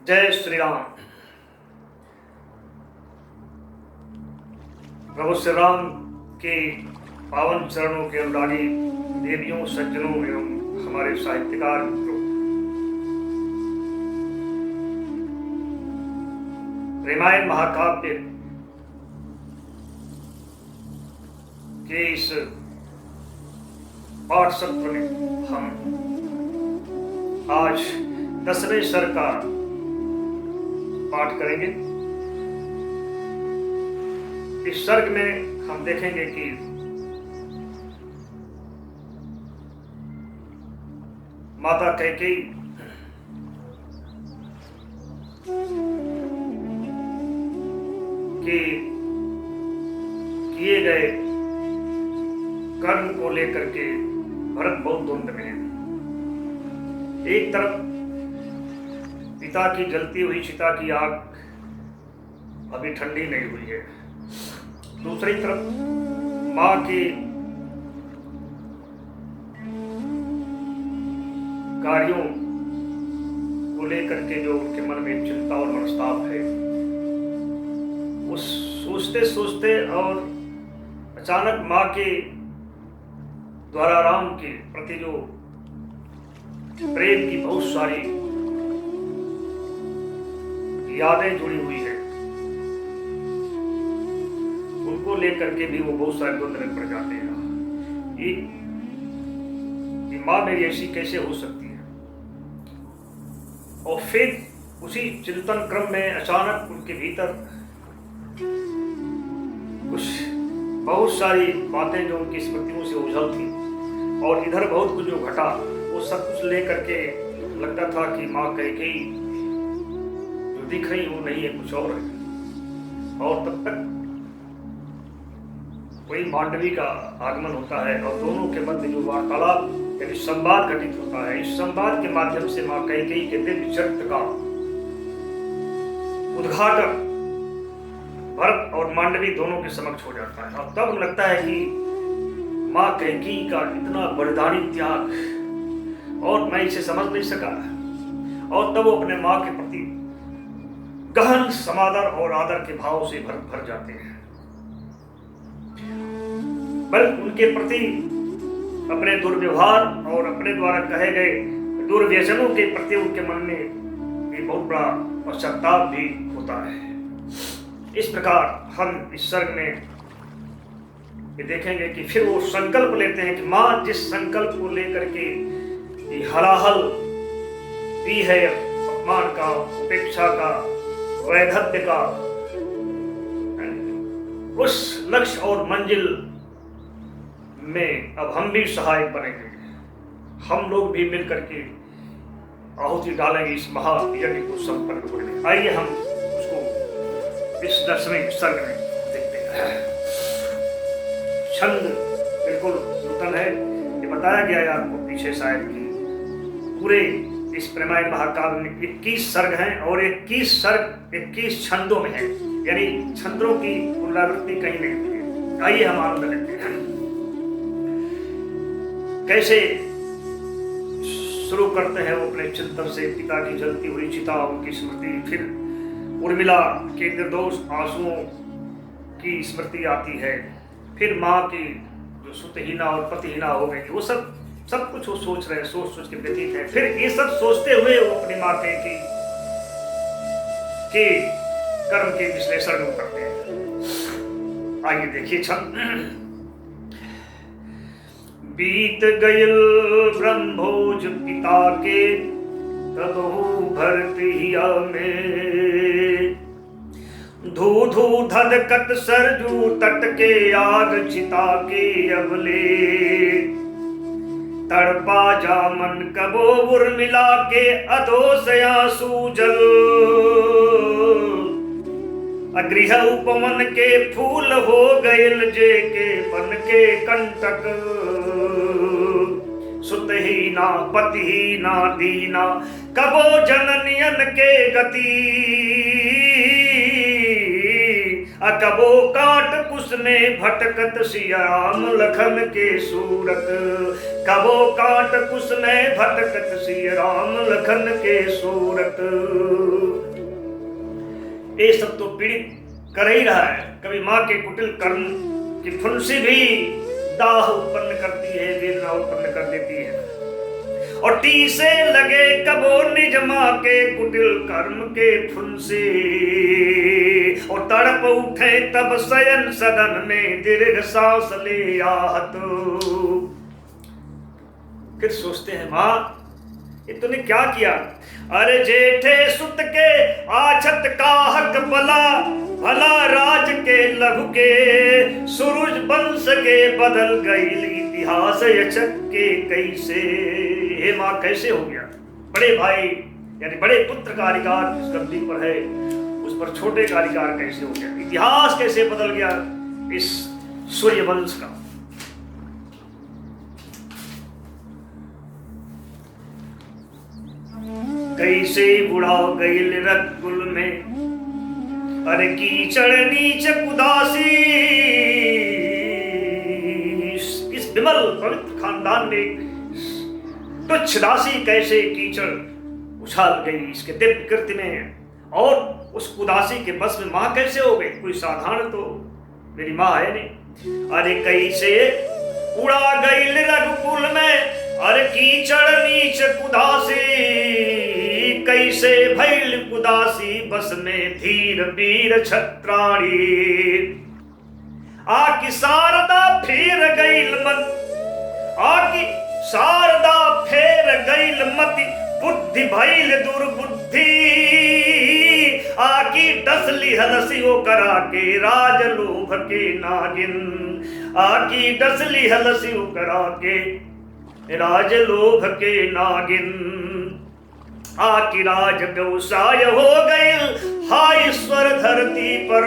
जय श्री राम। प्रभु श्री राम के पावन चरणों के अनुरागी देवियों, सज्जनों एवं हमारे साहित्यकार मित्रों, रामायण महाकाव्य के इस पाठ सत्र में हम आज 10वें सर्ग का पाठ करेंगे। इस सर्ग में हम देखेंगे कि माता कैकेयी के किए गए कर्म को लेकर के भरत बहुत द्वंद में है। एक तरफ पिता की जलती हुई चिता की आग अभी ठंडी नहीं हुई है, दूसरी तरफ मां के कार्यों को लेकर के जो उनके मन में चिंता और मनस्ताप है, उस सोचते सोचते और अचानक मां के द्वारा राम के प्रति जो प्रेम की बहुत सारी यादें जुड़ी हुई है, उनको लेकर के भी वो बहुत सारे द्वंद में पड़ जाते हैं। ये मां मेरी ऐसी कैसे हो सकती है। और फिर उसी चिंतन क्रम में अचानक उनके भीतर कुछ बहुत सारी बातें जो उनकी स्मृतियों से ओझल थी और इधर बहुत कुछ जो घटा, वो सब कुछ लेकर के लगता था कि मां कैकेयी जो दिख रही वो नहीं है, कुछ और है। और तब तक वही मांडवी का आगमन होता है और दोनों के मध्य जो वार्तालाप यानी संवाद घटित होता है। इस संवाद के माध्यम से मां कैकेयी के दिव्य चरित्र का उद्घाटन भरत और मांडवी दोनों के समक्ष हो जाता है। और तब लगता है कि मां कैकेयी का इतना बलिदानी त्याग और मैं इसे समझ नहीं सका। और तब वो अपने मां के प्रति गहन समादर और आदर के भाव से भर जाते हैं। बल्कि उनके प्रति अपने दुर्व्यवहार और अपने द्वारा कहे गए दुर्व्यसनों के प्रति उनके मन में भी बहुत बड़ा पश्चाताप भी होता है। इस प्रकार हम इस सर्ग में ये देखेंगे कि फिर वो संकल्प लेते हैं कि मां जिस संकल्प को लेकर के ये हलाहल भी है, अपमान का, उपेक्षा का, वैधव्य का, उस लक्ष्य और मंजिल में अब हम भी सहायक बनेंगे। हम लोग भी मिलकर के आहुति डालेंगे इस महायज्ञ को संपन्न करने। आइए हम उसको इस 10वें सर्ग में देखते हैं। छंद बिल्कुल नूतन है। ये बताया गया है आपको पीछे शायद कि पूरे इस रामायण महाकाव्य में 21 सर्ग हैं और 21 सर्ग 21 छंदों में है, यानी छंदों की पुनरावृत्ति कहीं नहीं हुई है। आइए हम आनंद लेते हैं। कैसे शुरू करते हैं वो अपने चिंतन से। पिता की जलती हुई चिता, उनकी स्मृति, फिर उर्मिला के निर्दोष आंसुओं की स्मृति आती है, फिर माँ की जो सुतहीना और पतिहीना हो गई, वो सब कुछ वो सोच रहे हैं, सोच के व्यतीत है। फिर ये सब सोचते हुए वो अपनी माँ के कर्म के विश्लेषण में करते हैं। आइए देखिए छंद। बीत गयल ब्रह्मभोज पिता के, तबहु भरतिया में धू धू धधकत सरजू तट के आग चिता के अबले, तड़पा जामन कबो उर्मिला के अधोस आंसू जल, अगृह उपवन के फूल हो गयल जे के बन के कंटक, सुतहीना पतिहीना दीना कबो जननियन के गति, अकबो काट कुश में भटकत सिया राम लखन के सूरत, कबो काट कुश में भटकत सिया राम लखन के सूरत। ये सब तो पीड़ित कर ही रहा है। कभी माँ के कुटिल कर्म की फुंसी भी दाह उत्पन्न करती है, वेदना उत्पन्न कर देती है। और टीसे लगे कबो निज माँ के कुटिल कर्म के फुंसी, और तड़प उठे तब शयन सदन में दीर्घ सांस ले आहत। फिर सोचते हैं माँ ये तूने क्या किया। अरे जेठे सुत के आछत का हक भला, भला राज के लघु के सूरज वंश के बदल गई इतिहास यचक के कैसे। हे माँ कैसे हो गया। बड़े भाई यानी बड़े पुत्र का अधिकार जिस गद्दी पर है उस पर छोटे का अधिकार कैसे हो गया, इतिहास कैसे बदल गया इस सूर्य वंश का। कैसे बुढ़ा गईल रकुल में, अरे कीचड़ नीच कुदासी। इस विमल पवित्र खानदान में तुच्छ दासी कैसे कीचड़ उछाल गई इसके दिव्य कृति में, और उस कुदासी के बस में मां कैसे हो गई। कोई साधारण तो मेरी मां है नहीं। अरे कैसे उड़ा गईल रघुकुल में, अरे कीचड़ नीच कुदासी। कैसे भैल कुदासी बस में धीर वीर छत्राणी। आकी शारदा फेर गईल मत, आकी शारदा फेर गईल मति, बुद्धि भैल दुर्बुद्धि। आकी डसली हलसियो करा के राज लोभ के नागिन। आकी डसली हलसियो करा के राज लोभ के नागिन। आकी राज व्यवसाय हो गई हाय ईश्वर धरती पर।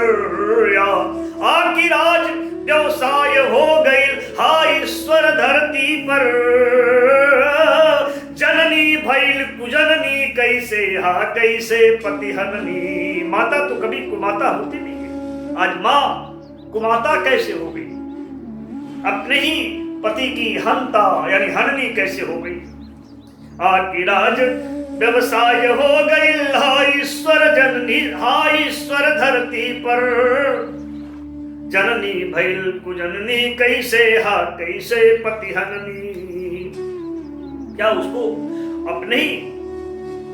आकी राज व्यवसाय हो गई हाय ईश्वर धरती पर। जननी भैल कुजननी कैसे, हा कैसे पतिहननी। माता तो कभी कुमाता होती नहीं है, आज मां कुमाता कैसे हो गई। अपने ही पति की हंता यानी हननी कैसे हो गई। आकी राज व्यवसाय हो गई हाय ईश्वर जननी, हाय ईश्वर धरती पर। जननी भैल कुजननी कैसे, हा कैसे पतिहननी। क्या उसको अपने ही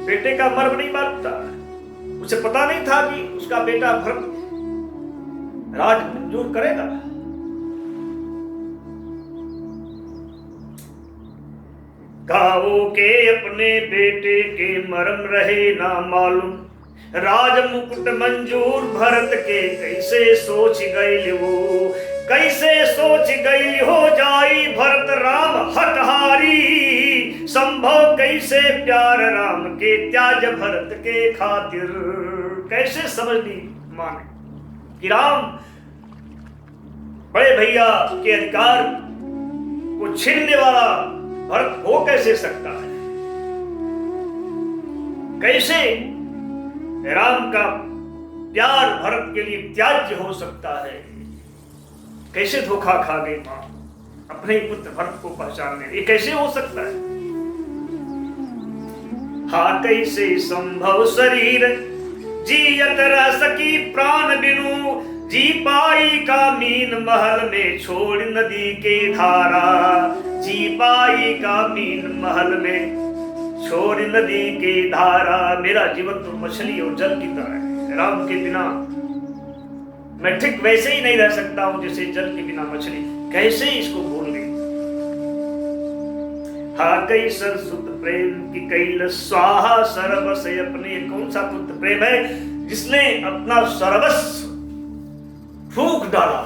बेटे का मर्म नहीं मालूम था। उसे पता नहीं था कि उसका बेटा भरत राज मंजूर करेगा। गावों के अपने बेटे के मर्म रहे ना मालूम। राज मुकुट मंजूर भरत के कैसे सोच गई वो, कैसे सोच गई हो जाई भरत राम हठहारी। संभव कैसे प्यार राम के त्याज भरत के खातिर। कैसे समझ ली मां ने कि राम बड़े भैया के अधिकार को छीनने वाला भरत हो कैसे सकता है। कैसे राम का प्यार भरत के लिए त्याज्य हो सकता है। कैसे धोखा खा गई मां अपने ही पुत्र भरत को पहचानने। ये कैसे हो सकता है। हा कैसे संभव शरीर जियत रह सकी प्राण बिनु। जी पाई का मीन महल में छोड़ नदी के धारा। जी पाई का मीन महल में छोड़ नदी के धारा। मेरा जीवन तो मछली और जल की तरह है। राम के बिना मैं ठीक वैसे ही नहीं रह सकता हूं जैसे जल के बिना मछली। कैसे इसको भूल गई। हा कई सरसुत प्रेम की कैल स्वाहा सर्वस। अपने कौन सा पुत्र प्रेम है जिसने अपना सर्वस्व फूंक डाला।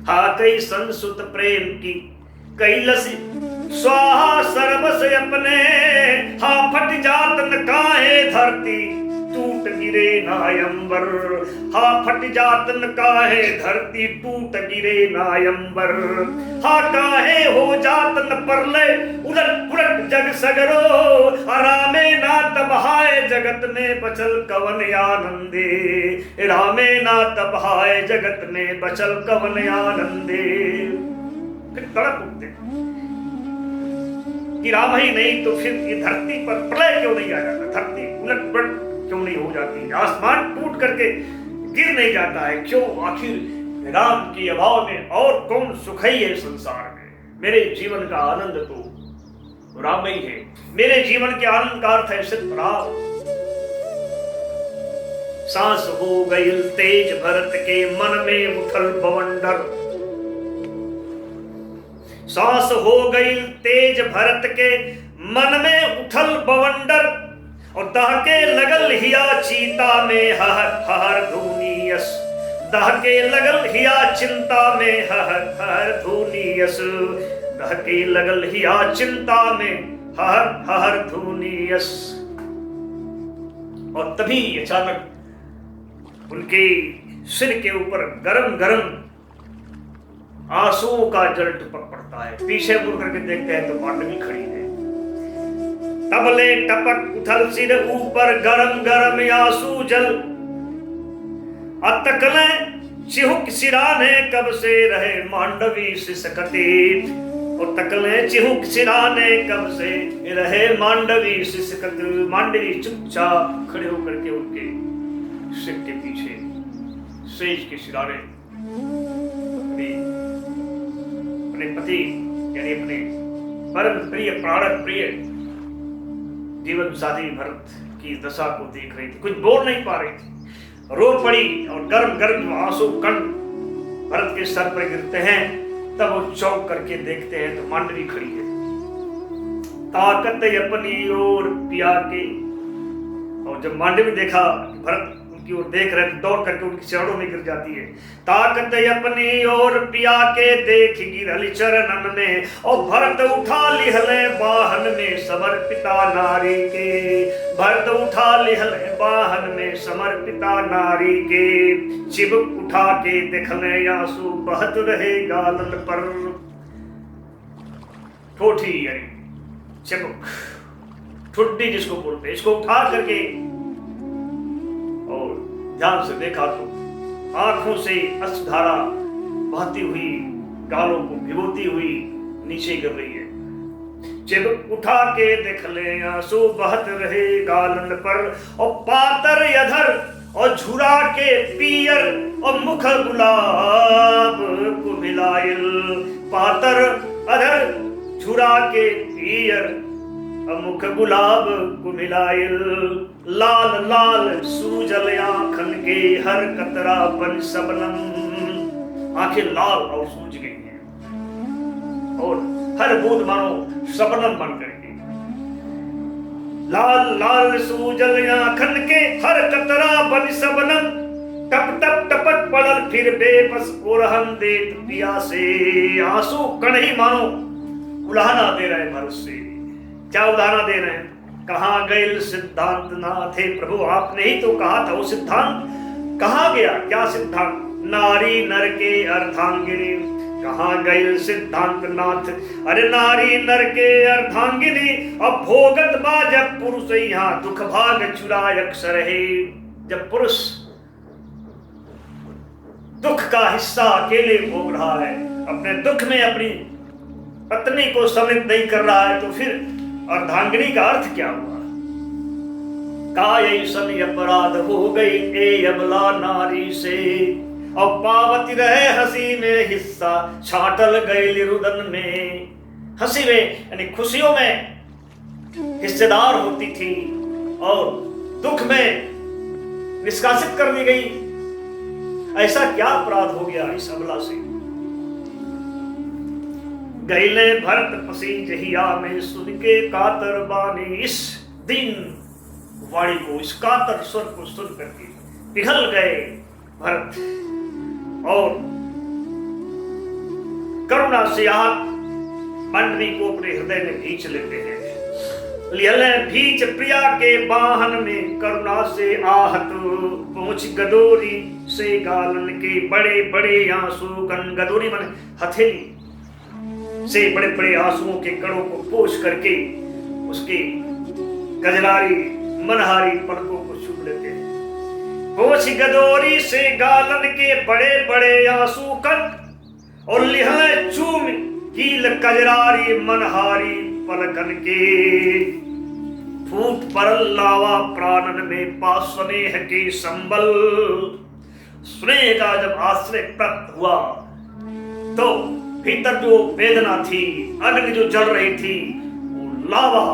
हा कई संसुत प्रेम की कैलसी स्वाहा सर्वस अपने। हा फट जात न काहे धरती टूट गिरे नायंबर। हा फट जात न काहे धरती टूट गिरे नायंबर। हा काहे हो जात न परले उलट पुलट जग सगरो। रामे नाथ बहाए जगत में बचल कवन आनंदे। रामे नाथ बहाए जगत में बचल कवन आनंदे। फिर तड़प उठते कि राम ही नहीं तो फिर ये धरती पर प्रलय क्यों नहीं आ जाता। धरती उलट पुलट क्यों नहीं हो जाती? आसमान टूट करके गिर नहीं जाता है क्यों? आखिर राम के अभाव में और कौन सुखी है संसार में? मेरे जीवन का आनंद तो राम ही है। मेरे जीवन के आनंद का अर्थ है सिर्फ राम। सांस हो गई तेज भरत के मन में उथल बवंडर, सांस हो गई तेज भरत के मन में उथल बवंडर, और दहके लगल हिया चीता में हर हर धूनी यस, दहके लगल हिया चिंता में हर हर धूनी यस, दहके लगल हिया चिंता में हर हर धूनी यस। और तभी अचानक उनके सिर के ऊपर गरम गरम आंसुओं का जल टपक पड़ता है। पीछे मुड़ करके देखते हैं तो मांडवी खड़ी है। तबले टपक उथल सिर ऊपर गरम गरम आंसू जल, अतकले चिहुक सिराने कब से रहे मांडवी सिसकती, और तकले चिहुक सिराने कब से रहे मांडवी सिसकत। मांडवी चुपचाप खड़े होकर के उनके सिर के पीछे सेज के सिराने अपने पति यानी अपने परम प्रिय प्राण प्रिय जीवन साथी भरत की दशा को देख रही थी। कुछ बोल नहीं पा रही थी, रो पड़ी और गर्म गर्म आंसू कण भरत के सर पर गिरते हैं। तब वो चौंक करके देखते हैं तो मांडवी खड़ी है, ताकत अपनी ओर पिया के। और जब मांडवी देखा भरत उनकी ओर देख रहे दौड़ करके उनके चरणों में गिर जाती है। ताकत अपनी ओर पिया के देख गिरल चरणन में, और भरत उठा लिहले बाहन में समर्पिता नारी के, भरत उठा लिहले बाहन में समर्पिता नारी के। चिबुक उठा के देखले आंसू बहत रहे गालन पर, ठोठी यानी चिबुक ठुड्डी जिसको बोलते हैं, इसको उठा करके और ध्यान से देखा तो आंखों से अश्रुधारा बहती हुई गालों को भिगोती हुई नीचे गिर रही है। जब उठा के देख ले आंसू बहत रहे गालन पर, और पातर अधर और झुरा के पियर और मुख गुलाब को मिलाइल, पातर अधर झुरा के पियर मुख गुलाब को मिलाइल। लाल लाल सूजल आंखन के हर कतरा बन सबनम, आंखें लाल और सूज गई हैं और हर बूंद मानो सबनम बन करके। लाल लाल सूजल आंखन के हर कतरा बन सबनम, टप टप टपक पड़ल फिर बेबस ओरहन देत पिया से। आंसू कण ही मानो उलाहना दे रहे भरत से। क्या उदाहरण दे रहे हैं? कहाँ गए सिद्धांत नाथे प्रभु, आपने ही तो कहा था वो सिद्धांत कहाँ गया? क्या सिद्धांत? नारी नर के अर्धांगिनी, कहाँ गए सिद्धांत नाथ? अरे नारी नर के अर्धांगिनी, अब भोगत बा जब पुरुष यहाँ दुख भाग चुराय अक्सर है। जब पुरुष दुख का हिस्सा अकेले भोग रहा है, अपने दुख में अपनी पत्नी को सम्मिलित नहीं कर रहा है, तो फिर अर्धांगिनी का अर्थ क्या हुआ? काय सन अपराध हो गई ए अबला नारी से, और पावती रहे हंसी में हिस्सा छाटल गई रुदन में। हंसी में यानी खुशियों में हिस्सेदार होती थी और दुख में निष्कासित कर दी गई। ऐसा क्या अपराध हो गया इस अबला से? गैले भरत पसी जहिया में सुन के कातर बानी, इस दिन वाणी को, इस कातर स्वर को सुन करके पिघल गए भरत और करुणा से हाथ मंडवी को अपने हृदय में खींच लेते हैं। लिहले भीच प्रिया के बाहन में करुणा से आहत, पहुंच गदोरी से गालन के बड़े बड़े आंसू कन। गदोरी मन हथेली से बड़े बड़े आंसुओं के कणों को पोंछ करके उसके गजरारी मनहारी पलकों को छू लेते हैं। पोंछ गदोरी से गालन के बड़े बड़े आंसू कन, और लिहले चूम कील कजरारी मनहारी पलकन के। फूट परल लावा प्राणन में पास स्नेह के संबल। स्नेह का जब आश्रय प्राप्त हुआ तो भीतर जो वेदना थी, अग्नि जो जल रही थी, वो लावा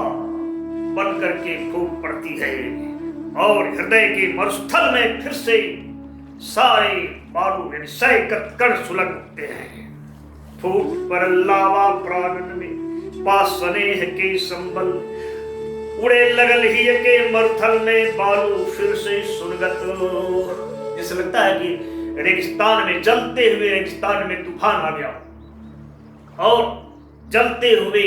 बन करके फूट पड़ती है और हृदय के मरुस्थल में फिर से सारे बालू सैकत कण सुलग उठते हैं। फूट पर लावा प्राणन में पास स्नेह के संबल। उड़े लगल ही के मरुथल में बालू फिर से सुनगत। जैसे लगता है कि रेगिस्तान में, जलते हुए रेगिस्तान में तूफान आ गया और जलते हुए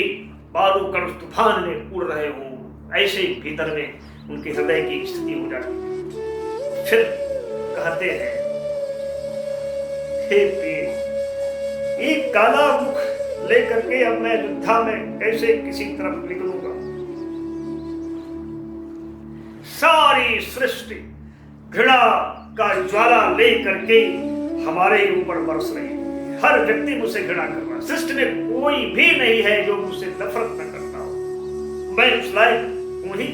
बालू कण तूफान में उड़ रहे हो, ऐसे भीतर में उनके हृदय की स्थिति हो जाती। फिर कहते हैं, हे पीर, एक काला मुख लेकर के अब मैं युद्धा में कैसे किसी तरफ निकलूंगा। सारी सृष्टि घृणा का ज्वाला लेकर के हमारे ऊपर बरस रही है। हर व्यक्ति मुझसे घृणा कर रहा है। सृष्टि में कोई भी नहीं है जो मुझसे नफरत न करता हो। मैं उस लायक हूं ही।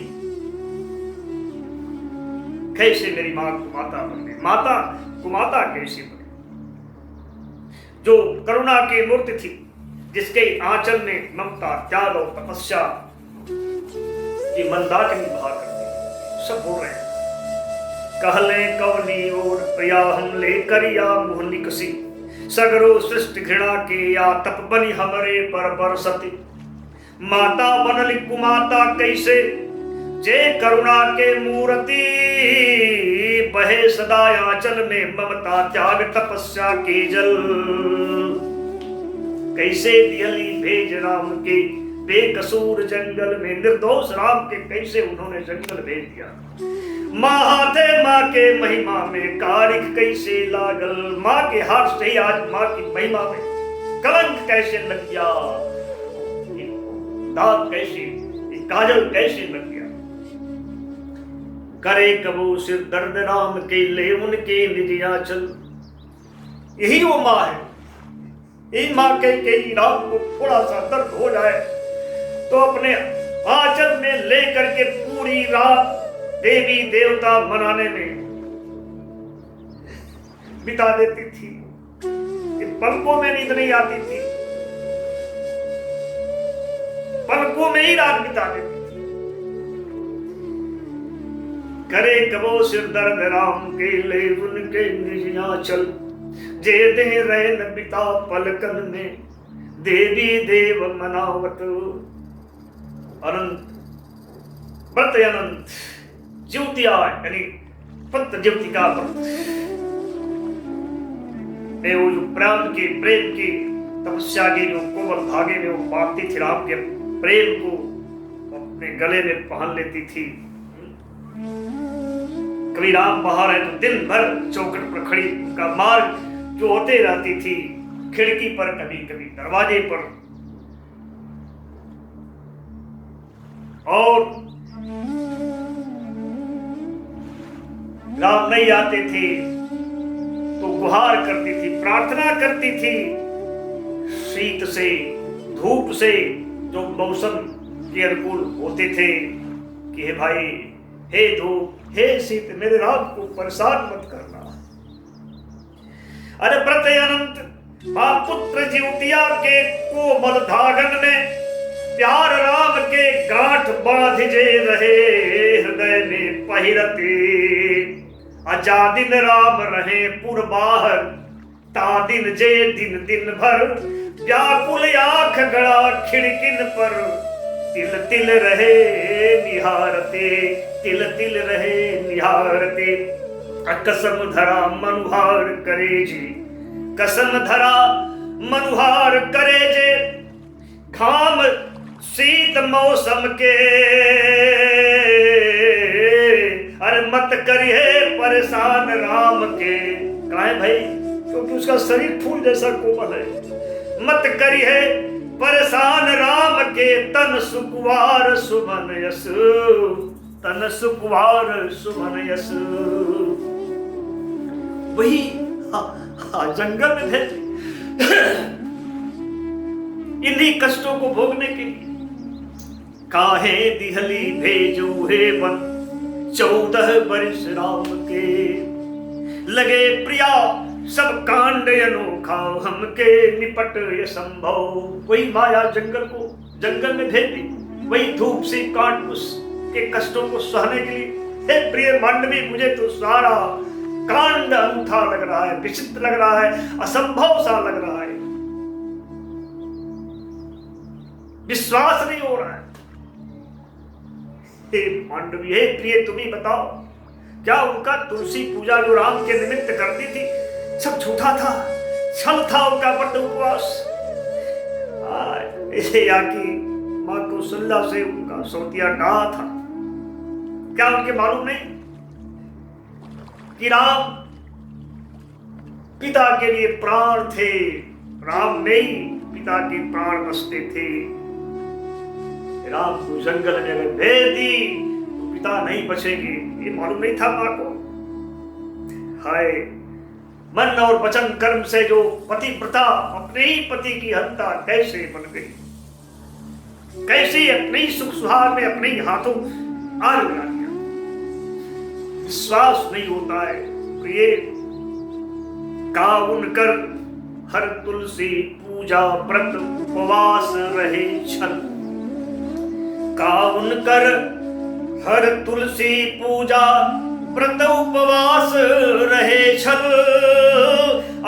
कैसे मेरी मां कुमाता बन गई, माता कुमाता कैसे बनी, जो करुणा की मूर्ति थी, जिसके आंचल में ममता, त्याग और तपस्या की मंदाकिनी बहा करती। सब बोल रहे हैं, कहले कवनी और प्रिया हम लेकर या मुँह निकसी। सगरो सृष्टि घृणा के या तप बनी हमरे पर बरसती। माता बनली कुमाता कैसे, जे करुणा के मूर्ति। बहे सदा आंचल में ममता, त्याग तपस्या के जल। कैसे दियली भेज राम के बेकसूर जंगल में। निर्दोष राम के कैसे उन्होंने जंगल भेज दिया। माँ हाथे माँ के महिमा में कारिक कैसे लागल। माँ के हाथ से ही आज माँ की महिमा में कलंक कैसे लग गया, दाग कैसे, काजल कैसे लग गया। करे कबू सिर दर्द राम के ले उनके निज आंचल। यही वो माँ है। इन माँ के राम को थोड़ा सा दर्द हो जाए तो अपने आंचल में लेकर के पूरी रात देवी देवता मनाने में बिता देती थी। पलकों में नींद नहीं आती थी, पलकों में ही रात बिता देती थी। करे कबो सिर दर्द राम के ले उनके निज आंचल। जे दे रैन बिता पलकन में देवी देव मनावत। अनंत व्रत अनंत ज्योतिया यानी पंत ज्योतिका व्रत। वो जो प्रेम की तपस्या के जो कोमल धागे में वो बांधती थी, राम के प्रेम को अपने गले में पहन लेती थी। कभी राम बाहर है तो दिन भर चौखट पर खड़ी उनका मार्ग जो होते रहती थी, खिड़की पर, कभी कभी दरवाजे पर। और राम नहीं आते थे तो गुहार करती थी, प्रार्थना करती थी। शीत से, धूप से, जो मौसम के अनुकूल होते थे कि हे भाई, हे धूप, हे शीत, मेरे राम को परेशान मत करना। अरे व्रत अनंत मां पुत्र ज्योतिया के कोमल धागन में प्यार राम के गांठ बांध जे रहे हृदय में पहिरते। अजादिन राम रहे पुरबाहर तादिन जे दिन दिन भर। व्याकुल आंख गड़ा खिड़किन पर तिल तिल रहे निहारते, तिल तिल रहे निहारते। कसम धरा मनुहार करे जे, कसम धरा मनुहार करे जे। घाम शीत मौसम के अरे मत करिए परेशान राम के। कहा है भाई, क्योंकि उसका शरीर फूल जैसा कोमल है। मत करिए परेशान राम के तन सुकुवार सुमन यस, तन सुकुवार सुमन यस। वही जंगल में भेज इन्हीं कष्टों को भोगने के लिए। काहे दिहली भेजू हे वन 14 वर्ष राम के। लगे प्रिया सब कांड अनोखा हमके निपट ये संभव। वही माया जंगल में भेज दी, वही धूप से काट उसके कष्टों को सहने के लिए। हे प्रिय मांडवी, मुझे तो सारा कांड अनूठा लग रहा है, विचित्र लग रहा है, असंभव सा लग रहा है, विश्वास नहीं हो रहा है। हे मांडवी, हे प्रिय, तुम ही बताओ, क्या उनका तुलसी पूजा जो राम के निमित्त करती थी सब झूठा था, छल था उनका व्रत उपवास? या कि मां कौशल्या से उनका सौतिया कहा था? क्या उनके मालूम नहीं कि राम पिता के लिए प्राण थे? राम नहीं, पिता के प्राण बसते थे। राम को जंगल में अगर भेज दी तो पिता नहीं बचेंगे, ये मालूम नहीं था मां को। हाय, मन और वचन कर्म से जो पतिव्रता अपने ही पति की हत्या कैसे बन गई, कैसे अपने ही सुख सुहाग में अपने ही हाथों आग लगा दिया। विश्वास नहीं होता है प्रिय। काउन कर हर तुलसी पूजा व्रत उपवास रहे छल। काउन कर हर तुलसी पूजा व्रत उपवास रहे छल।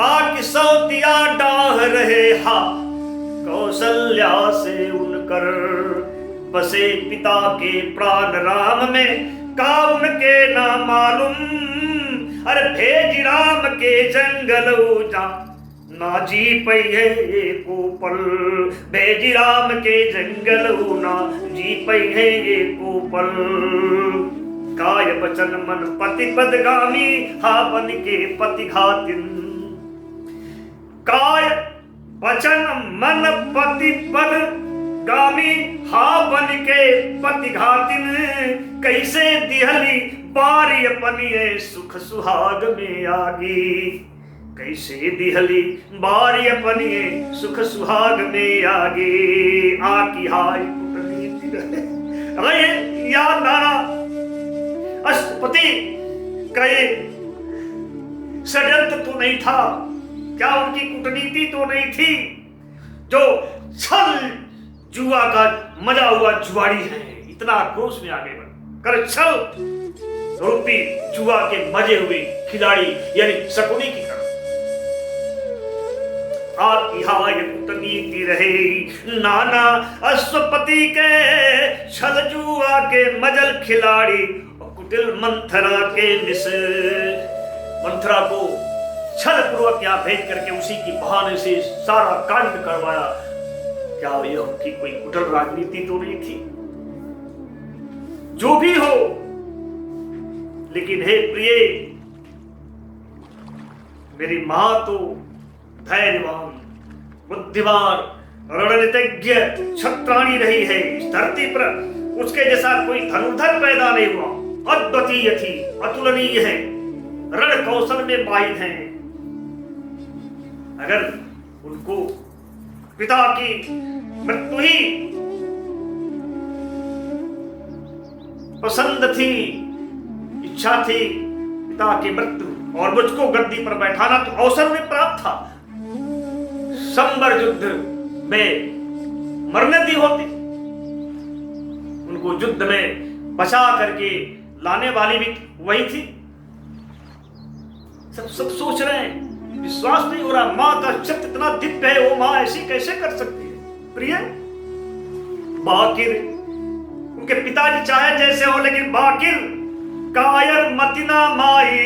आक सौतिया डाह रहे हा कौशल्या से उनकर। बसे पिता के प्राण राम में काउन के ना मालूम। अरे भेज राम के जंगल जा ना जी पई है एको पल। भेज राम के जंगल ना जी पई है एको पल। काय बचन मन पति पदगामी हा बन के पति घातिन। काय वचन मन पति पदगामी हा बन के पति घातिन। कैसे दिहली बारी अपनी सुख सुहाग में आगी। कैसे दिहली बारी अपनी सुख सुहाग में आगे। आकी हाय कुटनीति रहे याद नारा अष्टपति कहे षड्यंत्र तो नहीं था? क्या उनकी कूटनीति तो नहीं थी? जो छल जुआ का मजा हुआ जुआड़ी है, इतना क्रोश में आगे बढ़ कर छल रूपी जुआ के मजे हुए खिलाड़ी यानी शकुनी की तरह। आप यहाँ ये कूटनीति रहे नाना अश्वपति के छल जुआ के मजल खिलाड़ी। कुटिल मंथरा के निस मंथरा को छल पूर्वक यहाँ भेज करके उसी की बहाने से सारा कांड करवाया। क्या यह उनकी कोई कुटिल राजनीति तो नहीं थी? जो भी हो, लेकिन हे प्रिय, मेरी मां तो धैर्यवान, बुद्धिमान, रणनीतिज्ञ, क्षत्राणी रही है इस धरती पर। उसके जैसा कोई धनुर्धर पैदा नहीं हुआ। अद्वितीय थी, अतुलनीय है, रण कौशल में माहिर हैं। अगर उनको पिता की मृत्यु ही पसंद थी, इच्छा थी पिता की मृत्यु और मुझको गद्दी पर बैठाना, तो अवसर में प्राप्त था। संबर युद्ध में मरने दी होती, उनको युद्ध में बचा करके लाने वाली भी वही थी। सब सोच रहे हैं, विश्वास नहीं हो रहा। मां का चित्त इतना दिव्य है, वो मां ऐसी कैसे कर सकती है? प्रिय, बाकिर उनके पिताजी चाहे जैसे हो, लेकिन बाकिर कायर मतिना माई।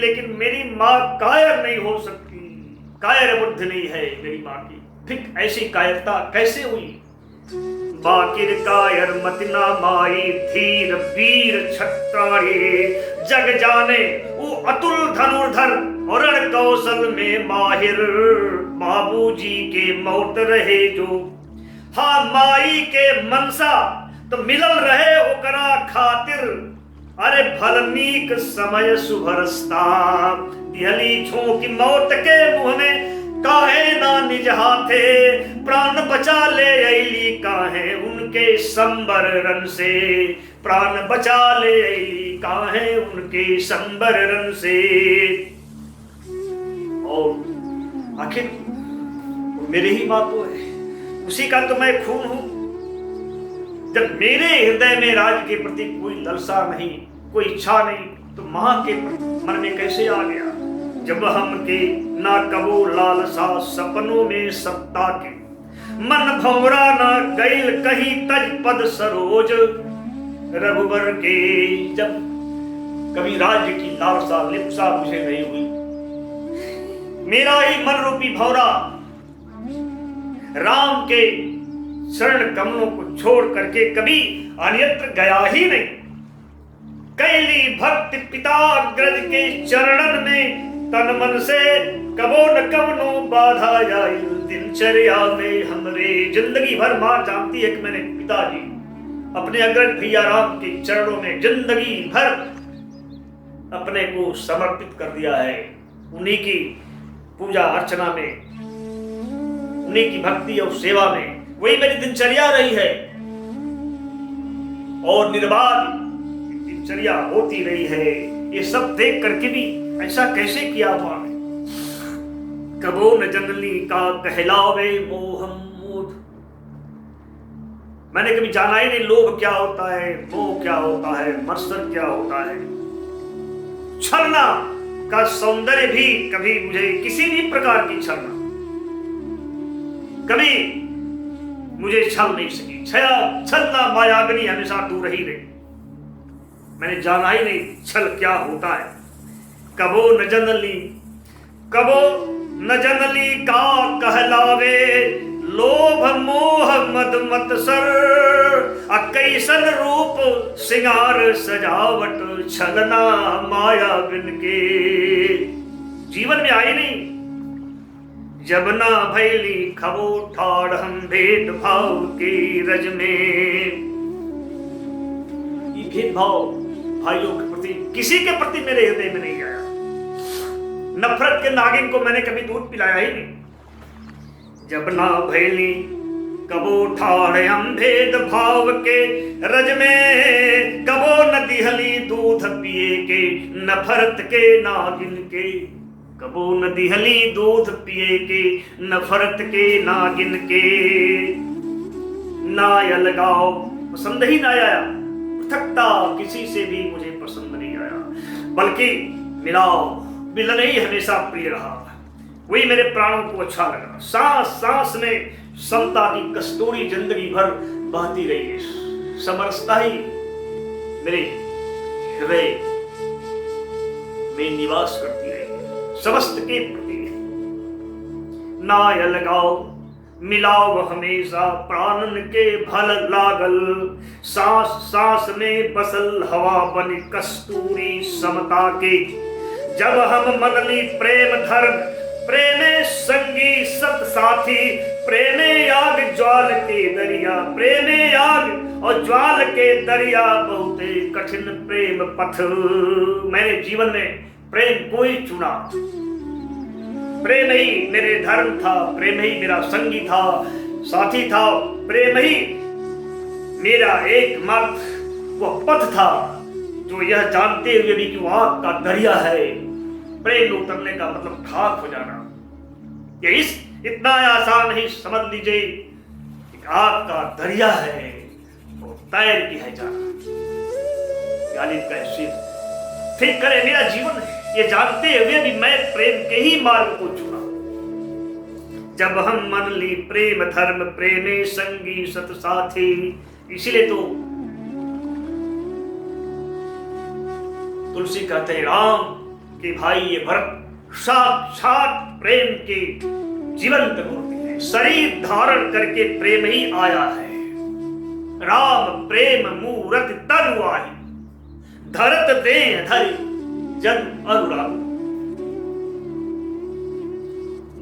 लेकिन मेरी मां कायर नहीं हो सकती, कायर बुद्धि नहीं है मेरी मां की। ठीक ऐसी कायरता कैसे हुई? बाकिर कायर मतिना माई धीर वीर छत्राणी। जग जाने वो अतुल धनुर्धर और रण कौशल में माहिर। बाबूजी के मौत रहे जो, हाँ माई के मनसा तो मिलल रहे ओकरा खातिर। अरे भल नीक समय सुभरस्ता दिहली झोंक मौत के मुंह में। काहे ना निज हाथे प्राण बचा ले अली, काहे उन उनके संबर रन से, प्राण बचा ले काहे उनके संबर रन से। और आखिर मेरे ही माँ तो है, उसी का तो मैं खून हूं। जब मेरे हृदय में राज के प्रति कोई ललसा नहीं, कोई इच्छा नहीं, तो मां के मन में कैसे आ गया। जब हम के ना कबो लालसा सपनों में सत्ता के, मन भौरा ना गैल कहीं तज पद सरोज रघुबर के। जब कभी राज्य की लालसा लिप्सा मुझे नहीं हुई, मेरा ही मन रूपी भौरा राम के शरण कमलों को छोड़ करके कभी अन्यत्र गया ही नहीं। कैली भक्ति पिता अग्रज के चरणन में तन मन से, कबो न कवनो बाधा आई दिनचर्या में हमरे। जिंदगी भर मां जानती है कि मैंने पिताजी अपने अग्रज भैया राम के चरणों में जिंदगी भर अपने को समर्पित कर दिया है। उन्हीं की पूजा अर्चना में, उन्हीं की भक्ति और सेवा में, वही मेरी दिनचर्या रही है और निर्बाध दिनचर्या होती रही है। ये सब देख करके भी ऐसा कैसे किया मां ने। कबो न जनली का कहलावे मोहम मूढ़, मैंने कभी जाना ही नहीं लोभ क्या होता है, मोह क्या होता है, मत्सर क्या होता है। छलना का सौंदर्य भी कभी मुझे किसी भी प्रकार की छलना कभी मुझे छल नहीं सकी। छलना मायाविनी हमेशा दूर ही रही। मैंने जाना ही नहीं छल क्या होता है। कबो न जनली का कहलावे लोभ मोह मद मत्सर। कैसन रूप सिंगार सजावट छलना माया बिन के। जीवन में आई नहीं जब ना भैली खबो ठाड़ हम भेद भाव के रज में। ये भेदभाव भाइयों के प्रति किसी के प्रति मेरे हृदय में नहीं आया। नफरत के नागिन को मैंने कभी दूध पिलाया ही नहीं। जब ना भैली कबो ठाड़ हम भेद भाव के रज में। कबो न दिहली दूध पिए के नफरत के नागिन के। कबो न दिहली दूध पिए के नफरत के नागिन के। ना अलगाव पसंद ही ना आया, पृथकता किसी से भी मुझे पसंद नहीं आया, बल्कि मिलाव मिलन ही हमेशा प्रिय रहा। वही मेरे प्राणों को अच्छा लगा। सांस सांस में समता की कस्तूरी जिंदगी भर बहती रही है। समरसता ही मेरे हृदय में निवास करती रही है। समस्त के प्रति ना अलगाव मिलाव हमेशा प्राणन के भल लागल। सांस सांस में बसल हवा बनी कस्तूरी समता के। जब हम मनली प्रेम धर्म प्रेमे संगी सत साथी। प्रेमे आग ज्वाल के दरिया, प्रेमे आग और ज्वाल के दरिया बहुते कठिन प्रेम पथ। मैंने जीवन में प्रेम को ही चुना। प्रेम ही मेरे धर्म था, प्रेम ही मेरा संगी था, साथी था। प्रेम ही मेरा एकमात्र वो पथ था जो यह जानते हुए भी कि वो आग का दरिया है। प्रेम में उतरने का मतलब खाक हो जाना। ये इतना आसान नहीं समझ लीजिए। एक आग का दरिया है और तैर की है जाना। गालिब का शीर्ष ठीक करे मेरा जीवन है ये जानते हुए भी मैं प्रेम के ही मार्ग को चुना। जब हम मन ली प्रेम धर्म प्रेमे संगी सत साथी। इसीलिए तो तुलसी कहते हैं राम कि भाई ये भरत साक्षात प्रेम के जीवंत मूर्ति है। शरीर धारण करके प्रेम ही आया है। राम प्रेम मूरत तनु आही। धरत देह धरि जन अनुराग।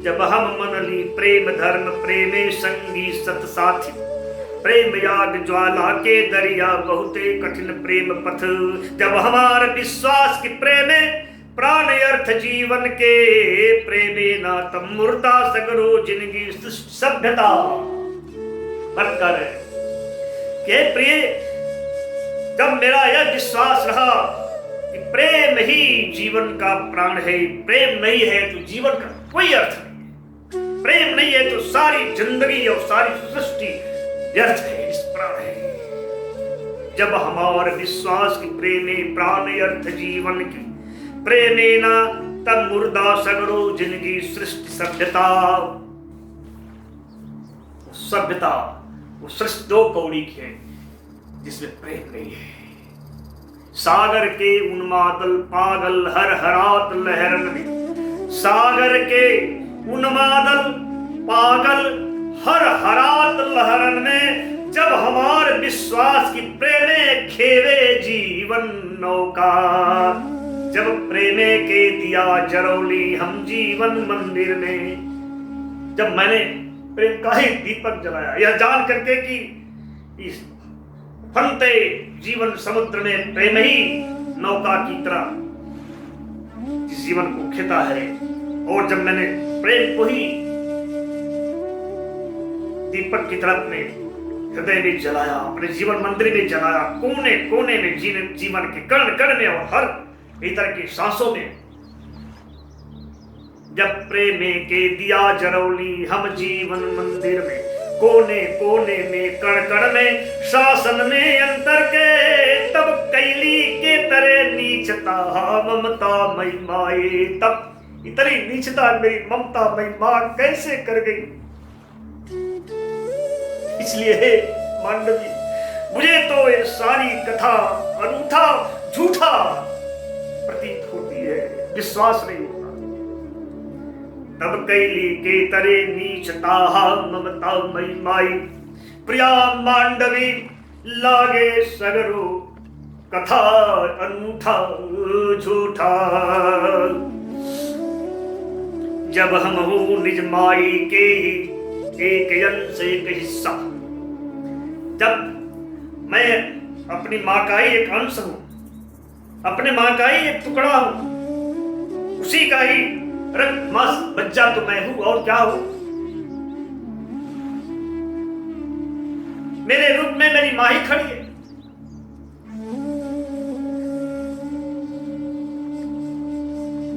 जब हम मन ली प्रेम धर्म प्रेमे संगी सत साथी। प्रेम याग ज्वाला के दरिया बहुते कठिन प्रेम पथ। जब हमारे विश्वास की प्रेमे प्राण अर्थ जीवन के। प्रेमे नातम मूर्ता सगरो जिंदगी सभ्यता बनकर कि हे प्रिय, जब मेरा यह विश्वास रहा कि प्रेम ही जीवन का प्राण है, प्रेम नहीं है तो जीवन का कोई अर्थ नहीं, प्रेम नहीं है तो सारी जिंदगी और सारी सृष्टि व्यर्थ है, निष्प्राण है। जब हमारे विश्वास की प्रेमे प्राण अर्थ जीवन की प्रेमे न तब मुर्दा सगरो जिंदगी सृष्टि सभ्यता, सभ्यता वो सृष्टि दो कौड़ी की है जिसमें प्रेम नहीं है। सागर के उन्मादल पागल हर हरात लहरन में, सागर के उन्मादल पागल हर हरात लहरन में, जब हमारे विश्वास की प्रेमे खेवे जीवन नौका, जब प्रेमे के दिया जरौली हम जीवन मंदिर में। जब मैंने प्रेम का ही दीपक जलाया, यह जान करके कि इस फनते जीवन समुद्र में प्रेम ही नौका की तरह जिस जीवन को खिता है, और जब मैंने प्रेम को ही दीपक की तरह अपने हृदय में जलाया, अपने जीवन मंदिर में जलाया, कोने कोने में जीवन के कण कण में और हर भीतर की सांसों में, जब प्रेमे के दिया जरौली हम जीवन मंदिर में, कोने कोने में कण कण में शासन में अंतर के, तब कैली के तरह नीचता ममता मई माए, तब इतनी नीचता मेरी ममता मई मां कैसे कर गई। इसलिए हे मांडवी, मुझे तो ये सारी कथा अनूठा झूठा प्रतीत होती है, विश्वास नहीं होता। तब कैली के तरे नीचता ममता मई माई, प्रिया मांडवी लागे सगरो कथा अनूठा झूठा। जब हम हूं निज माई के एक अंश एक हिस्सा, जब मैं अपनी माँ का ही एक अंश हूं, अपने माँ का ही एक टुकड़ा हूं, उसी का ही रक्त मांस बच्चा तो मैं हूं, और क्या हूं। मेरे रूप में मेरी माँ ही खड़ी है।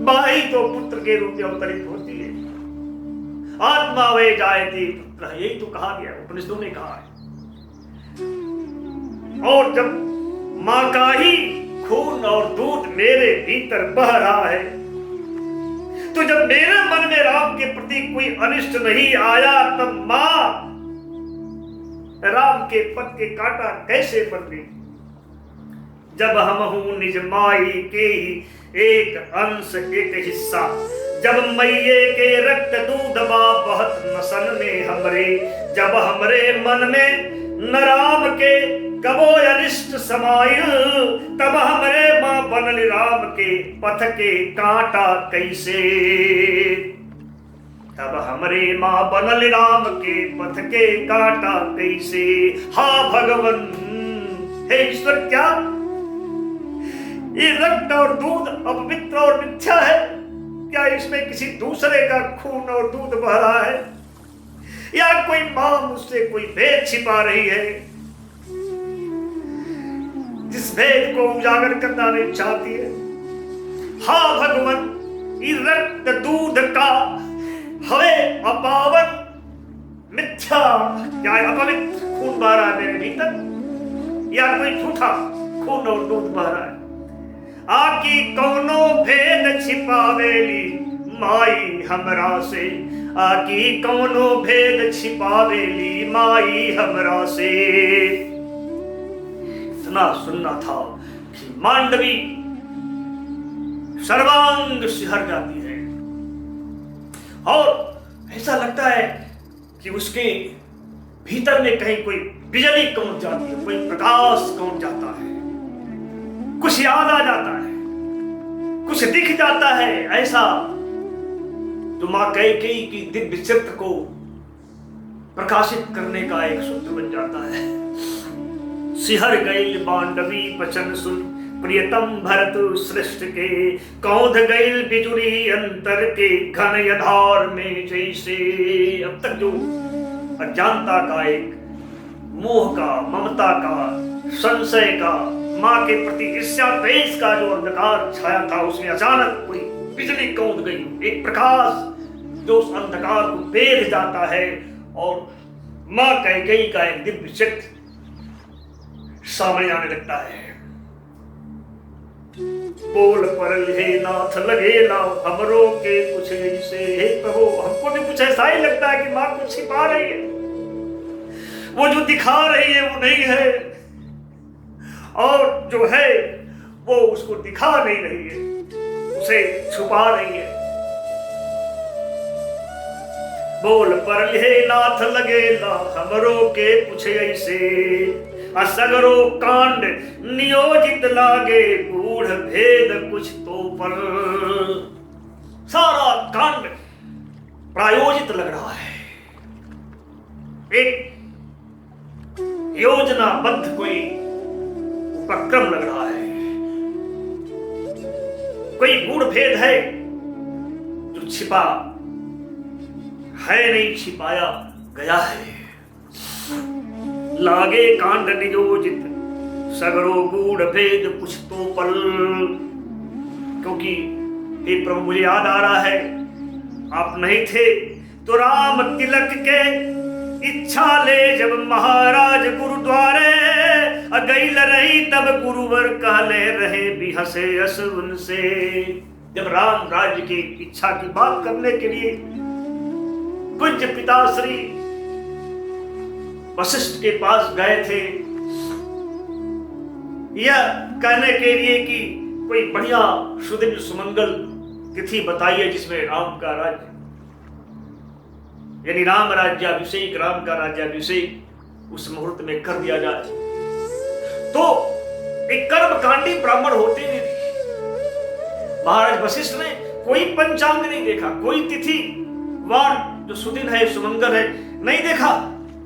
माँ ही तो पुत्र के रूप में अवतरित होती है। आत्मा वे जायते पुत्र, यही तो कहा गया, उपनिषदों ने कहा है। और जब माँ का ही खून और दूध मेरे भीतर बह रहा है, तो जब मेरे मन में राम के प्रति कोई अनिष्ट नहीं आया, तब मां राम के पद के कांटा कैसे बन गई। जब हम हूं निज माई के एक अंश एक हिस्सा, जब मैये के रक्त दूध बहुत नसन में हमरे, जब हमरे मन में न राम के कबो अनिष्ट समाइल, तब हमरे मां बनल राम के पथ के कांटा कैसे, तब हमरे मां बनल राम के पथ के कांटा कैसे। हा भगवन, हे ईश्वर, क्या ये रक्त और दूध अपवित्र और मिथ्या है? क्या इसमें किसी दूसरे का खून और दूध बह रहा है, या कोई मां मुझसे कोई भेद छिपा रही है, जिस भेद को उजागर करना नहीं चाहती है? हाँ भगवान, इस रक्त दूध का हमें अपावन मिथ्या, क्या अपवित्र खून बह रहा है मेरे भीतर, या कोई झूठा खून और दूध बह रहा है? आकी कौनो भेद छिपावेली माई हमरा से, आकी कौनो भेद छिपावेली माई हमरा से। इतना सुनना था कि मांडवी सर्वांग सिहर जाती है, और ऐसा लगता है कि उसके भीतर में कहीं कोई बिजली कौंध जाती है, कोई प्रकाश कौंध जाता है, कुछ याद आ जाता है, कुछ दिख जाता है ऐसा जो मां कैकेयी की दिव्य चित्र को प्रकाशित करने का एक सूत्र बन जाता है। सिहर गईल मांडवी वचन सुन, प्रियतम भरत सृष्ट के, कौंध गईल बिजुरी अंतर के, घन यधार में जैसे। अब तक जो अज्ञानता का एक मोह का, ममता का, संशय का, माँ के प्रति ईर्ष्या द्वेष का जो अंधकार छाया था, उसमें अचानक कोई बिजली कौंध गई, एक प्रकाश जो उस अंधकार को भेद जाता है और माँ कैकेयी का एक दिव्य चित्र सामने आने लगता है। बोल परल हे नाथ लगे ना हमरो के कुछ ऐसे, हे प्रभु हमको भी कुछ ऐसा ही लगता है कि माँ कुछ छिपा रही है, वो जो दिखा रही है वो नहीं है, और जो है वो उसको दिखा नहीं रही है, उसे छुपा रही है। बोल परल हे नाथ लगे ना हमरो के कुछ ऐसे, असगरो कांड नियोजित लागे गूढ़ भेद कुछ तो पर। सारा कांड प्रायोजित लग रहा है, एक योजनाबद्ध कोई उपक्रम लग रहा है, कोई गूढ़ भेद है जो छिपा है नहीं, छिपाया गया है। लागे कांड नियोजित सगरो गूढ़ भेद कुछ तो पल। क्योंकि हे प्रभु मुझे याद आ रहा है, आप नहीं थे तो राम तिलक के इच्छा ले जब महाराज गुरुद्वारे, अगैल रही तब गुरुवर कहले रहे भी हंसे असुन से। जब राम राज्य की इच्छा की बात करने के लिए पूज्य पिताश्री वशिष्ठ के पास गए थे, यह कहने के लिए कि कोई बढ़िया सुदिन सुमंगल तिथि बताइए जिसमें राम का राज्य, यानी राम राज्याभिषेक, राम का राज्याभिषेक उस मुहूर्त में कर दिया जाए। तो एक कर्मकांडी ब्राह्मण होते हुए महाराज वशिष्ठ ने कोई पंचांग नहीं देखा, कोई तिथि वार जो सुदिन है सुमंगल है नहीं देखा,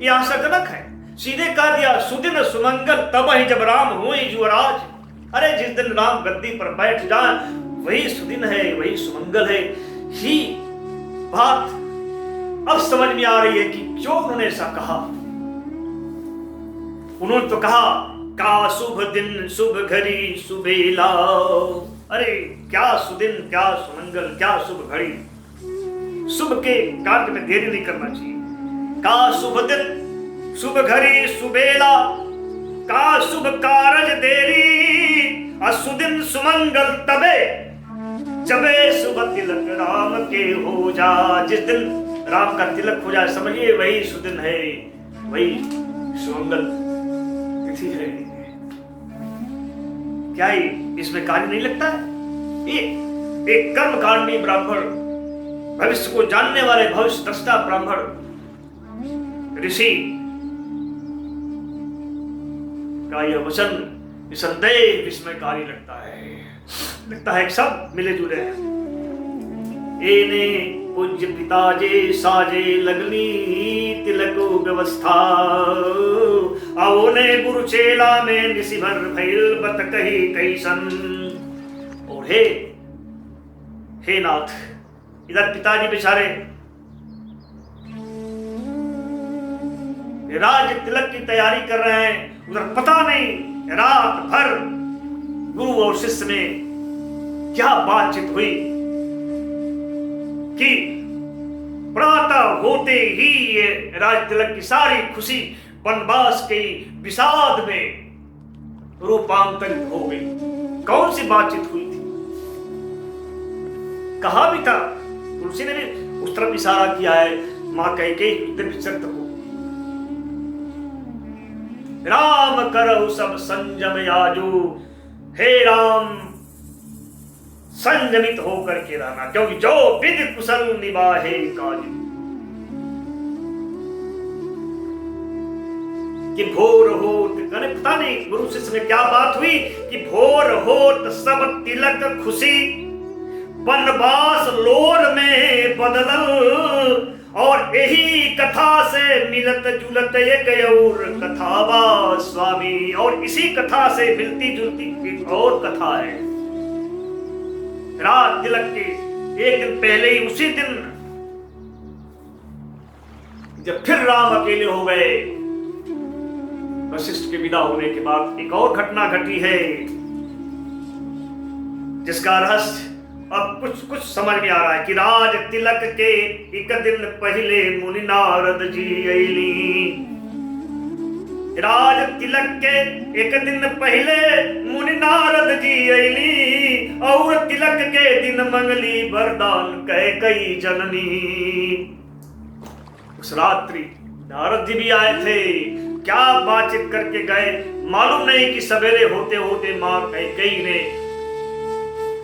ये आशाजनक है। सीधे कह दिया सुदिन सुमंगल तब ही जब राम हुए युवराज। अरे जिस दिन राम गद्दी पर बैठ जाए वही सुदिन है, वही सुमंगल है। ही बात अब समझ में आ रही है कि क्यों उन्होंने ऐसा कहा। उन्होंने तो कहा का शुभ दिन शुभ घड़ी सुबेला। अरे क्या सुदिन, क्या सुमंगल, क्या शुभ घड़ी। शुभ के कार्य में देरी नहीं करना चाहिए। का शुभ दिन शुभ घड़ी सुबेला, का शुभ कारज देरी, असुदिन सुमंगल तबे जबे शुभ तिलक राम के हो जा। जिस दिन राम का तिलक हो जाए समझिए वही सुदिन है, वही सुमंगल तिथि है। क्या ही इसमें कार्य नहीं लगता है। ये एक कर्मकांडी ब्राह्मण, भविष्य को जानने वाले भविष्य दृष्टा ब्राह्मण ऋषि का यह वचन निसंदेह विस्मयकारी लगता है कि सब मिले जुले हैं। एने पूज्य पिताजे साजे लगनी तिलको व्यवस्था, आवोने गुरु चेला में निशिभर भैल बत कही कैसन। और हे नाथ, इधर पिताजी बेचारे राज तिलक की तैयारी कर रहे हैं, उधर पता नहीं रात भर गुरु और शिष्य में क्या बातचीत हुई कि प्रातः होते ही ये राज तिलक की सारी खुशी वनवास के विषाद में रूपांतरित हो गई। कौन सी बातचीत हुई थी, कहा भी था, तुलसी ने भी उस तरफ इशारा किया है मां कैकेयी दिव्य चरित्र को। राम करहु सब संयम याजू, हे राम संयमित होकर के रहना, क्योंकि जो विधि कुशल निभाहे काज। कि भोर होत, पता नहीं गुरु शिष्य में क्या बात हुई कि भोर होत सब तिलक खुशी, वनवास लोर में बदलल। और यही कथा से मिलत जुलत एक और कथावा स्वामी, और इसी कथा से मिलती जुलती एक और कथा है। रात तिलक के एक दिन पहले ही, उसी दिन जब फिर राम अकेले हो गए, वशिष्ठ के विदा होने के बाद एक और घटना घटी है, जिसका रहस्य अब कुछ समझ में आ रहा है कि राज तिलक के एक दिन पहले मुनि नारद जी अइली। राज तिलक के एक दिन पहले मुनि नारद जी अइली, और तिलक के दिन मंगली वरदान कैकेयी जननी। उस रात्रि नारद जी भी आए थे, क्या बातचीत करके गए मालूम नहीं कि सवेरे होते होते मां कैकेयी ने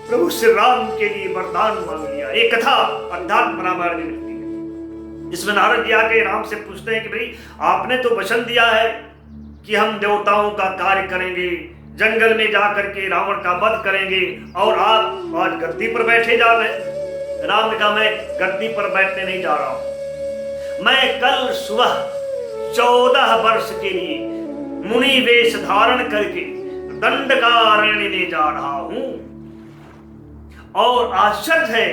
प्रभु श्री राम के लिए वरदान मांग लिया। एक कथा अध्यात्म रामायण में मिलती है, जिसमें नारद जी आके राम से पूछते हैं कि भाई आपने तो वचन दिया है कि हम देवताओं का कार्य करेंगे, जंगल में जाकर के रावण का वध करेंगे, और आप आज गद्दी पर बैठे जा रहे हैं। राम ने कहा मैं गद्दी पर बैठने नहीं जा रहा हूं, मैं कल सुबह 14 वर्ष के लिए मुनि वेश धारण करके दंडकारण्य में जा रहा हूं। और आश्चर्य है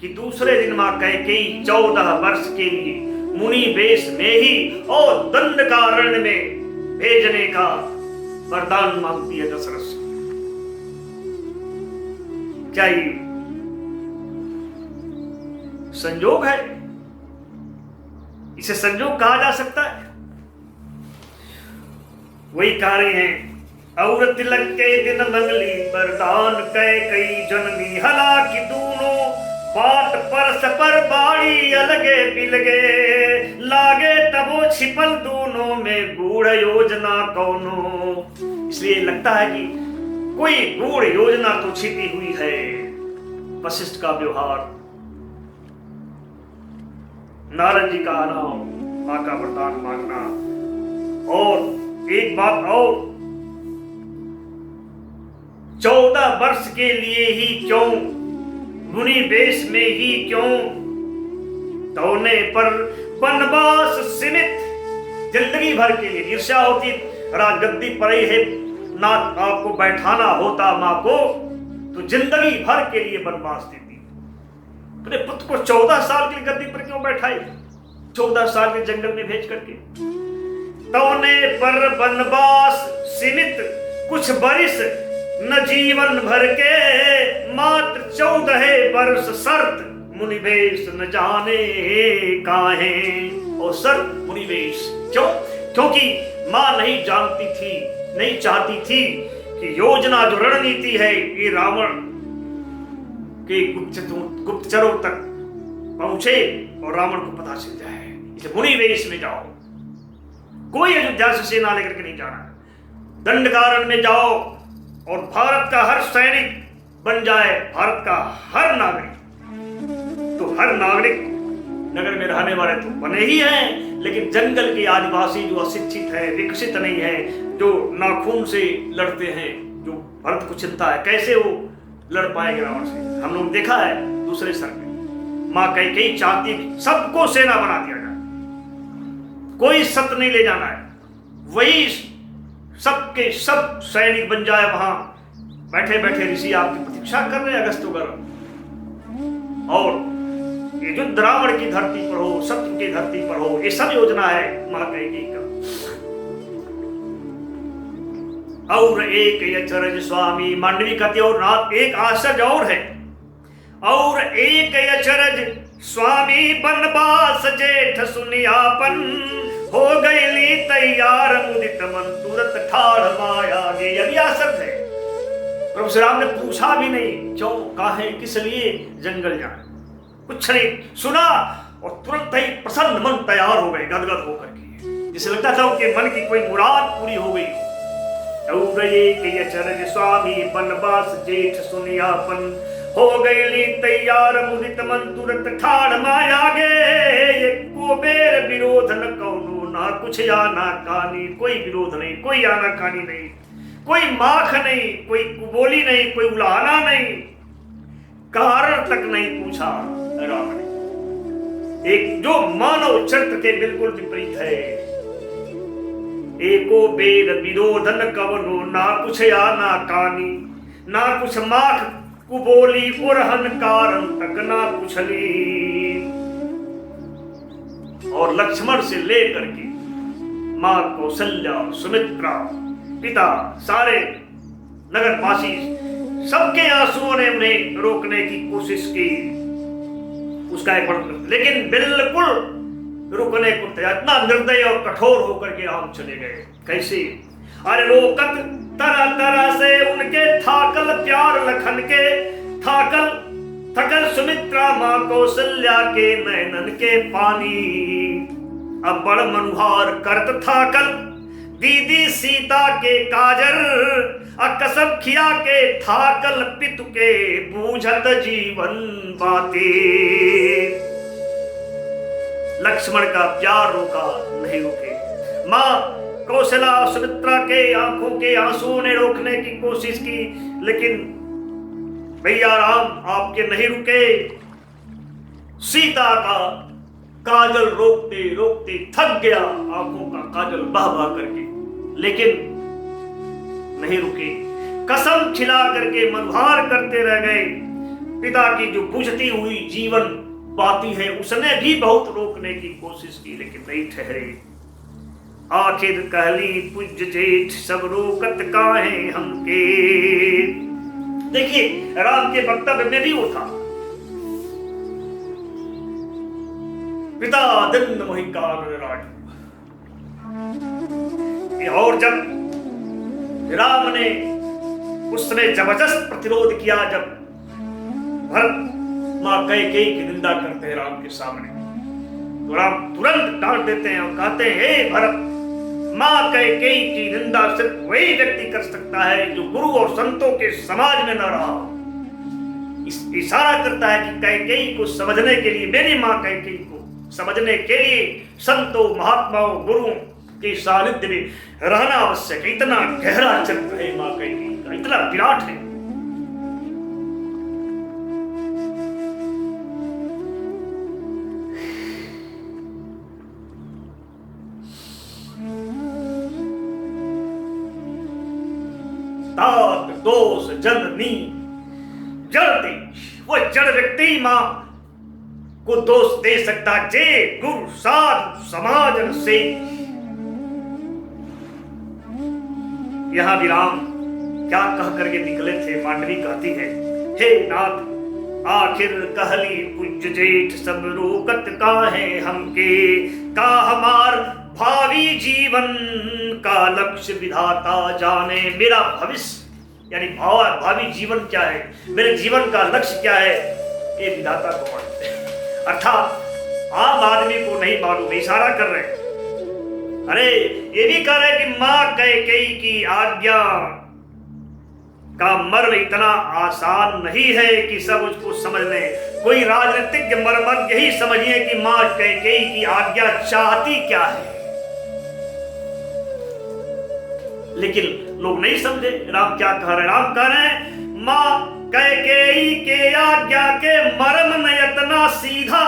कि दूसरे दिन मां कैकेयी 14 वर्ष के लिए मुनि वेश में ही और दंडकारण्य में भेजने का वरदान मांगती है दशरथ से। क्या ये संयोग है? इसे संयोग कहा जा सकता है? वही कह रहे हैं, और तिलक के दिन मंगली वरदान कैकेयी जननी, हालांकि दोनों बात परस पर बाड़ी अलगे बिलगे, लागे तबो छिपल दोनों में गूढ़ योजना कौनो। इसलिए लगता है कि कोई गूढ़ योजना तो छिपी हुई है। वशिष्ठ का व्यवहार, नारद जी का आना, मां का वरदान मांगना, और एक बात और, 14 वर्ष के लिए ही क्यों, मुनि वेश में ही क्यों, तौने पर वनवास सीमित, जिंदगी भर के लिए। ईर्ष्या होती, राजगद्दी पर ही है ना, आपको बैठाना होता मां को तो जिंदगी भर के लिए वनवास देती। अपने पुत्र को 14 साल की गद्दी पर क्यों बैठाई, 14 साल के जंगल में भेज करके। तौने पर वनवास सीमित, कुछ बरिस न जीवन भर के, मात्र 14 वर्ष शर्त, मुनिवेश न जाने काहे। और शर्त मुनिवेश क्यों? क्योंकि मां नहीं जानती थी, नहीं चाहती थी कि योजना जो रणनीति है ये रावण के गुप्तचरों तक पहुंचे और रावण को पता चल जाए। इसे मुनिवेश में जाओ, कोई अयोध्या से सेना लेकर के नहीं जाना, दंडकारण्य में जाओ और भारत का हर सैनिक बन जाए भारत का हर नागरिक। तो हर नागरिक नगर में रहने वाले तो बने ही हैं, लेकिन जंगल के आदिवासी जो अशिक्षित है, विकसित नहीं है, जो नाखून से लड़ते हैं, जो भारत को चिंता है, कैसे वो लड़ पाएंगे रावण से। हम लोग देखा है दूसरे सर में, मां कैकेयी चाहती सबको सेना बना दिया जाए, कोई सत्य नहीं ले जाना है, वही सबके सब सैनिक बन जाए। वहां बैठे बैठे ऋषि आपकी प्रतीक्षा कर रहे हैं अगस्तुगर, और ये युद्ध रावण की धरती पर हो, सत्य की धरती पर हो, ये सब योजना है मां कैकेयी का। और एक अचरज स्वामी, मांडवी कहती और रात एक आश्चर्य और है, और एक अचरज स्वामी बनवास जेठ सुनियापन, हो गईली तैयार मुदित मन तुरंत ठाड़ माया गे। यदि आश्चर्य है, प्रभु श्री राम ने पूछा भी नहीं क्यों, काहे, किस लिए जंगल जाए, कुछ नहीं सुना, और तुरंत ही प्रसन्न मन तैयार हो गए गदगद होकर के, जिसे लगता था उनके मन की कोई मुराद पूरी हो गई। अचरज स्वामी बनवास जेठ सुनियापन, हो गईली तैयार मुदित मन तुरंत ठाड़ माया गे। को बेर विरोध न कौनो, ना कुछ या ना कानी, कोई विरोध नहीं, कोई आना कानी नहीं, कोई माख नहीं, कोई कुबोली नहीं, कोई उलाहना नहीं, कारण तक नहीं पूछा राम ने। एक जो मानव चरित्र के बिल्कुल विपरीत है, एको बेर विरोध न कवनो, ना कुछ या ना कानी, ना कुछ माख कुबोली, उरहन कारण तक ना पूछली। और लक्ष्मण से लेकर के माँ कौशल्या, सुमित्रा, पिता, सारे नगरवासी, सबके आंसुओं ने उन्हें रोकने की कोशिश की, उसका एक लेकिन बिल्कुल रुकने को तैयार, इतना निर्दयी और कठोर होकर के राम चले गए। कैसे? अरे रोकत तरह तरह से उनके थाकल प्यार लखन के, थकल सुमित्रा माँ कौशल्या के नैनन के पानी, अब बड़ मनुहार करत थाकल दीदी सीता के काजर, कसम खिया के थाकल पितु के बूझत जीवन बाते। लक्ष्मण का प्यार रोका नहीं रुके। माँ कौशल्या सुमित्रा के आंखों के आंसुओं ने रोकने की कोशिश की, लेकिन भैया राम आपके नहीं रुके। सीता का काजल रोकते रोकते थक गया, आंखों का काजल बह बह करके, लेकिन नहीं रुके। कसम खिला करके मनहार करते रह गए। पिता की जो बुझती हुई जीवन बाती है, उसने भी बहुत रोकने की कोशिश की, लेकिन नहीं ठहरे। आखिर कहली पूज्य जेठ सब रोकत काहे हमके। देखिए राम के वक्तव्य में भी वो था, पिता दंड मोहि काल राजू। और जब राम ने उसने जबरदस्त प्रतिरोध किया, जब भरत मां कैकेयी की निंदा करते हैं राम के सामने, तो राम तुरंत डांट देते हैं और कहते हैं, हे भरत, मां कैकेयी की निंदा सिर्फ वही व्यक्ति कर सकता है जो गुरु और संतों के समाज में न रहा। इशारा करता है कि कैकेयी को समझने के लिए, मेरी मां कैकेयी को समझने के लिए संतों, महात्माओं, गुरुओं के सानिध्य में रहना आवश्यक है। इतना गहरा चरित्र है मां कैकेयी का, इतना विराट है। तात दोष जननी जड़ती, वो जड़ व्यक्ति मां को दोष दे सकता जे गुरु साधु समाज से। यहां भी राम क्या कह करके निकले थे, मांडवी कहती है, हे नाथ आखिर कहली पूज्य जेठ सब रोकत काहे हमके, का हमार भावी जीवन का लक्ष्य विधाता जाने। मेरा भविष्य यानी भावी जीवन क्या है, मेरे जीवन का लक्ष्य क्या है, ये विधाता को मालूम है। अर्थात आम आदमी को नहीं मालूम। इशारा कर रहे हैं, अरे ये भी कह रहे कि मां कैकेयी की आज्ञा का मर्म इतना आसान नहीं है कि सब उसको समझ लें। कोई राजनीतिक मर्मज्ञ ही समझिए कि मां कैकेयी की आज्ञा चाहती क्या है, लेकिन लोग नहीं समझे। राम क्या कह रहे हैं? राम कह रहे हैं, मां कैकेयी के आज्ञा के मर्म न इतना सीधा।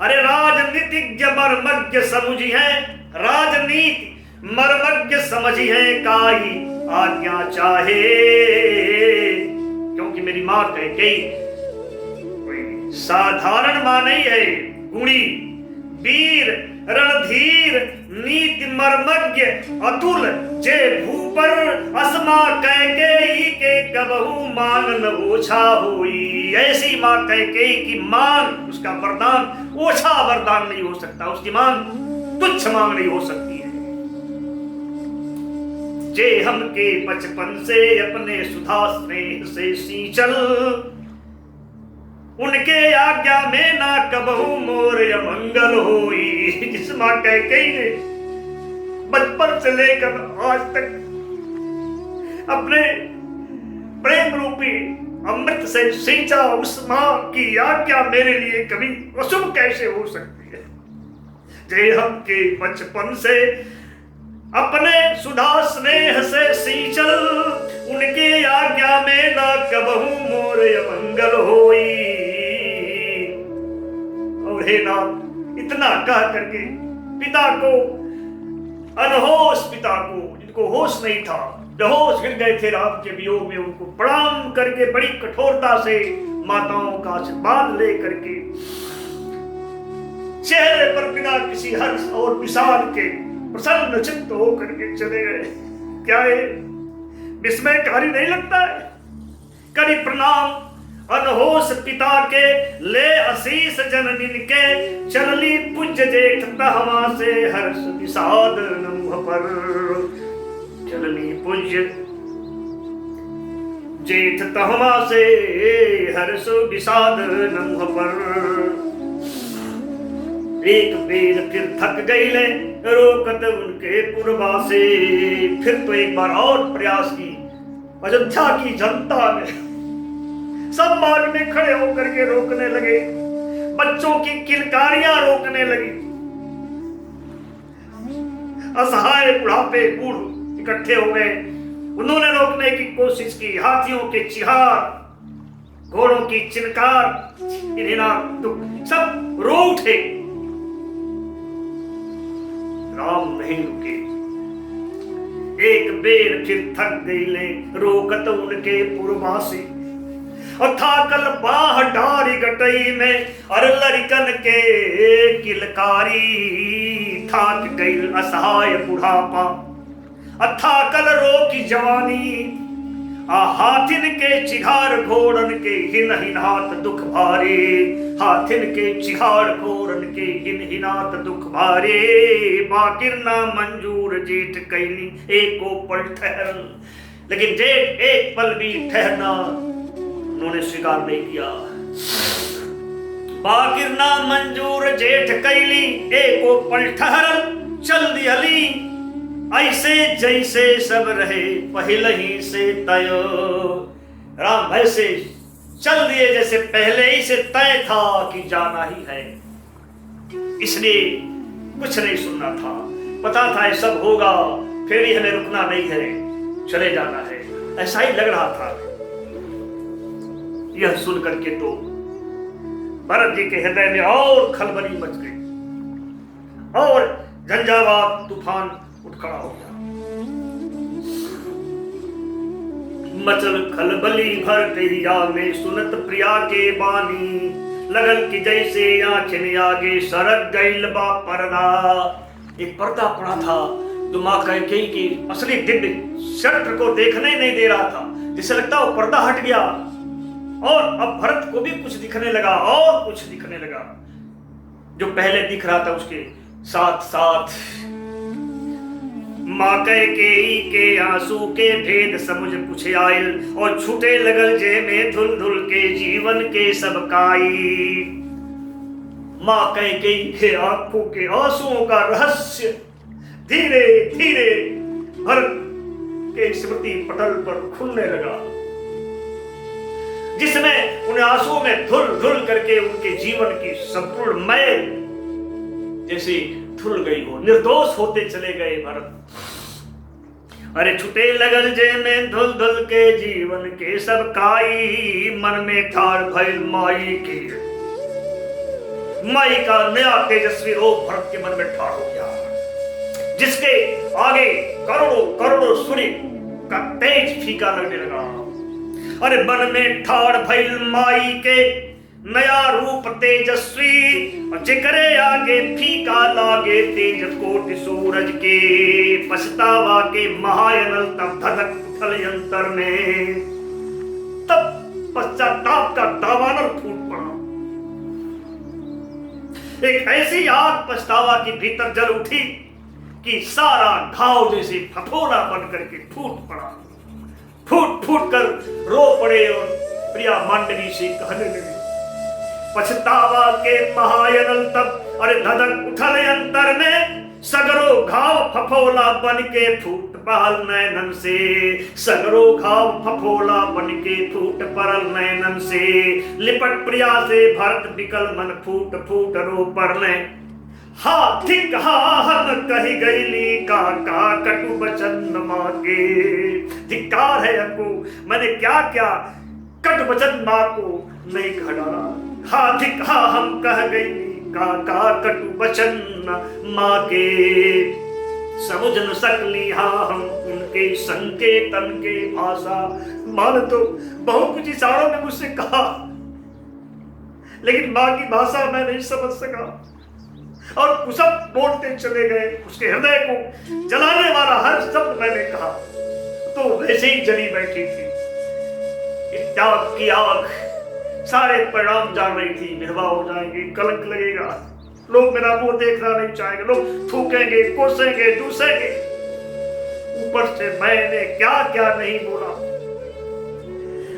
अरे राजनीतिज्ञ मर्मज्ञ समझी है, राजनीति मर्मज्ञ समझी है, काई आज्ञा चाहे। क्योंकि मेरी मां कैकेयी कोई साधारण मां नहीं है, गुणी, वीर, रणधीर, नीति मर्मज्ञ, अतुल, जे भूपर अस्मा कैकेयी के कबहू मान न ओछा हुई। ऐसी मां कैकेयी की मांग, उसका वरदान ओछा वरदान नहीं हो सकता, उसकी मांग तुच्छ मांग नहीं हो सकती है। जे हमके बचपन से अपने सुधा स्नेह से सींचल, उनके आज्ञा में ना कबहू मोर अमंगल होई। जिस मां कैकेयी ने बचपन से लेकर आज तक अपने प्रेम रूपी अमृत से सींचा, उस मां की आज्ञा मेरे लिए कभी अशुभ कैसे हो सकती है। जे हमके बचपन से अपने सुधा स्नेह से सींचल, उनके आज्ञा में ना कबहू मोर अमंगल होई। और हे नाथ, इतना कह करके पिता को, अनहोश पिता को, जिनको होश नहीं था, बेहोश गिर गए थे राम के वियोग में, उनको प्रणाम करके बड़ी कठोरता से माताओं का आशीर्वाद ले करके चेहरे पर बिना किसी हर्ष और विषाद के प्रसन्न चित्त होकर के चले गए। क्या है विस्मयकारी नहीं लगता है? करी प्रणाम अनहोश पिता के, ले आशीष जननी के, चलली पूज्य जेठ तहवा से हर्ष विषाद मुह पर। चलली पूज्य जेठ तहवा से हर्ष विषाद मुह पर। एक बेर फिर थक गईले रोकत उनके पुरवासे। फिर तो एक बार और प्रयास की। अयोध्या की जनता ने सब मार्ग में खड़े होकर के रोकने लगे, बच्चों की किलकारियां रोकने लगी। असहाय बुढ़ापे बूढ़ इकट्ठे हो गए, उन्होंने रोकने की कोशिश की। हाथियों के चिहार, घोड़ों की चिनकार, सब रो उठे। राम नहीं रुके। एक बेर फिर थक गईले रोकत उनके पुरवासी। और थाकल बाह डारी गटई में और लड़कन के किलकारी। थाक गई असहाय बुढ़ापा, थाकल रो की जवानी। हाथिन के चिघार घोड़न के हिन हिनात दुख भारे। हाथिन के चिघार घोड़न के हिन हिनात दुख भारे। बाकिर ना मंजूर जेठ कैली एको पल ठहरन। लेकिन जेठ एक पल भी ठहरना उन्होंने स्वीकार नहीं किया। बाकिर ना मंजूर जेठ कैली एको पल ठहरन। चल दिहली ऐसे जैसे सब रहे पहले ही से तय। राम ऐसे चल दिए जैसे पहले ही से तय था कि जाना ही है। इसलिए कुछ नहीं सुनना था, पता था ये सब होगा, फिर भी हमें रुकना नहीं है, चले जाना है, ऐसा ही लग रहा था। यह सुन करके तो भरत जी के हृदय में और खलबली मच गई और झंझावात तूफान उठ खड़ा हो गया। मचल खलबली भर दरिया में सुनत प्रिया के बानी। लगल की जैसे आंखें आगे सरक गईल बा पर्दा। एक पर्दा पड़ा था जो मां कैकेयी की असली दिव्य शस्त्र को देखने नहीं दे रहा था। जिसे लगता वो पर्दा हट गया और अब भरत को भी कुछ दिखने लगा और कुछ दिखने लगा। जो पहले दिख रहा था उसके साथ साथ मां कैकेयी के आंसू के भेद समझ पूछे आयल। और छूटे लगल जे में धुल धुल के जीवन के सब काई। मां कैकेयी के आंखों के आंसुओं का रहस्य धीरे धीरे भरत के स्मृति पटल पर खुलने लगा, जिसमें उन आंसुओं में धुल धुल करके उनके जीवन की संपूर्ण मैल जैसे धुल गई हो, निर्दोष होते चले गए भरत। अरे छुटे लगल जे में धुल धुल के जीवन के सब काई। मन में ठाड़ भइल माई की, माई का नया तेजस्वी रूप भरत के मन में ठाड़ हो गया, जिसके आगे करोड़ों करोड़ों सूर्य का तेज फीका लगने लगा। अरे मन में ठाड़ भइल माई के नया रूप तेजस्वी। जिकरे आगे फीका लागे तेज कोटि सूरज के। पछतावा के महायनल तब धधक उठल अंतर में। तब पश्चाताप का दावानल फूट पड़ा। एक ऐसी आग पछतावा की भीतर जल उठी कि सारा घाव जैसे फफोला बन करके फूट पड़ा। फूट फूट कर रो पड़े और प्रिया मांडवी से कहने लगे, पछतावा के महायनल तब अरे धधक उठल अंतर में। सगरो घाव फफोला बन के फूट पड़ल नैनन से। सगरो घाव फफोला बन के फूट पड़ल नैनन से। लिपट प्रिया से भरत बिकल मन फूट फूट रो पड़ले। हा ठीक हा हन कही गईली काका कटु वचन मांगे। धिक्कार है हमको, मैंने क्या क्या कटु वचन मां को नहीं घड़ा। हा ठीक हा हम कह गई काका कटु वचन मांगे। समझ न सकली हा हम उनके संकेतन के भाषा। मान तो बहुत कुछ इशारों में मुझसे कहा, लेकिन मां की भाषा मैं नहीं समझ सका। और कुशप बोलते चले गए। उसके हृदय को जलाने वाला हर शब्द मैंने कहा तो वैसे ही जली बैठी थी। इस त्याग की आग सारे परिणाम जान रही थी। विधवा हो जाएंगी, कलंक लगेगा, लोग मेरा मुंह देखना नहीं चाहेंगे, लोग थूकेंगे, कोसेंगे, दूसेंगे। ऊपर से मैंने क्या क्या नहीं बोला।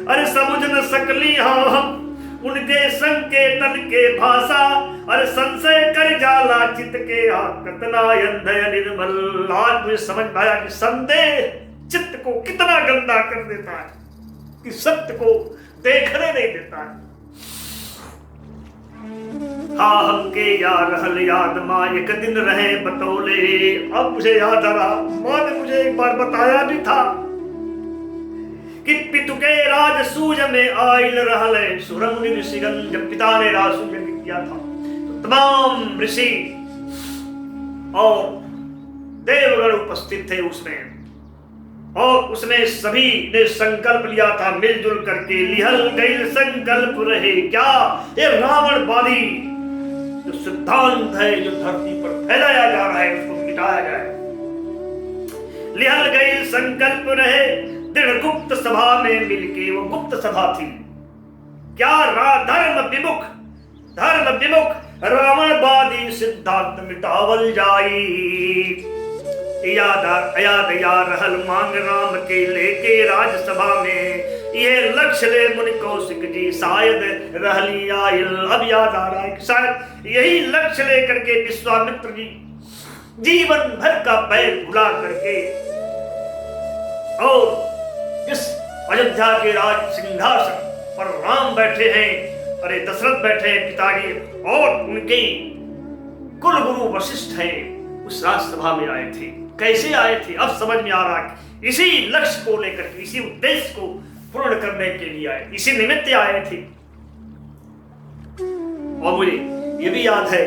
अरे समझ न सकली हम उनके संग के तन के भाषा। अरे संशय कर जाला चित के कतना अंधय निर्मल। आज मुझे समझ आया कि संदेह चित्त को कितना गंदा कर देता है, कि सत्य को देखने नहीं देता है। हाँ हमके यार हल याद माँ एक दिन रहे बतौले। अब मुझे याद आ रहा, माँ ने मुझे एक बार बताया भी था कि पितु के राज सूज में आयल रहले सुरंग ऋषिगण। जब पिता ने राज सूज में किया था तो तमाम ऋषि और देवगण उपस्थित थे उसमें, और उसने सभी ने संकल्प लिया था मिलजुल करके। लिहल गई संकल्प रहे क्या, ये रावणवादी जो सिद्धांत है जो धरती पर फैलाया जा रहा है उसको मिटाया जाए। लिहल गई संकल्प रहे दृढ़ गुप्त सभा में मिलके। वो गुप्त सभा थी क्या, धर्म विमुख रावणवादी सिद्धांत मिटावल जाई। याद रहल मांग राम के लेके राजसभा में। ये लक्ष्य ले मुनि कौशिक जी शायद रहली आयल। अब याद आ रहा है कि शायद यही लक्ष्य लेकर के विश्वामित्र जी जीवन भर का पैर भुला करके और इस अयोध्या के राज सिंहासन पर राम बैठे हैं, अरे दशरथ बैठे हैं पिताजी, और उनके कुल गुरु वशिष्ठ हैं उस राजसभा में आए थे। कैसे आए थे अब समझ में आ रहा है। इसी लक्ष्य को लेकर के, इसी उद्देश्य को पूर्ण करने के लिए आए, इसी निमित्त आए थे। और मुझे ये भी याद है,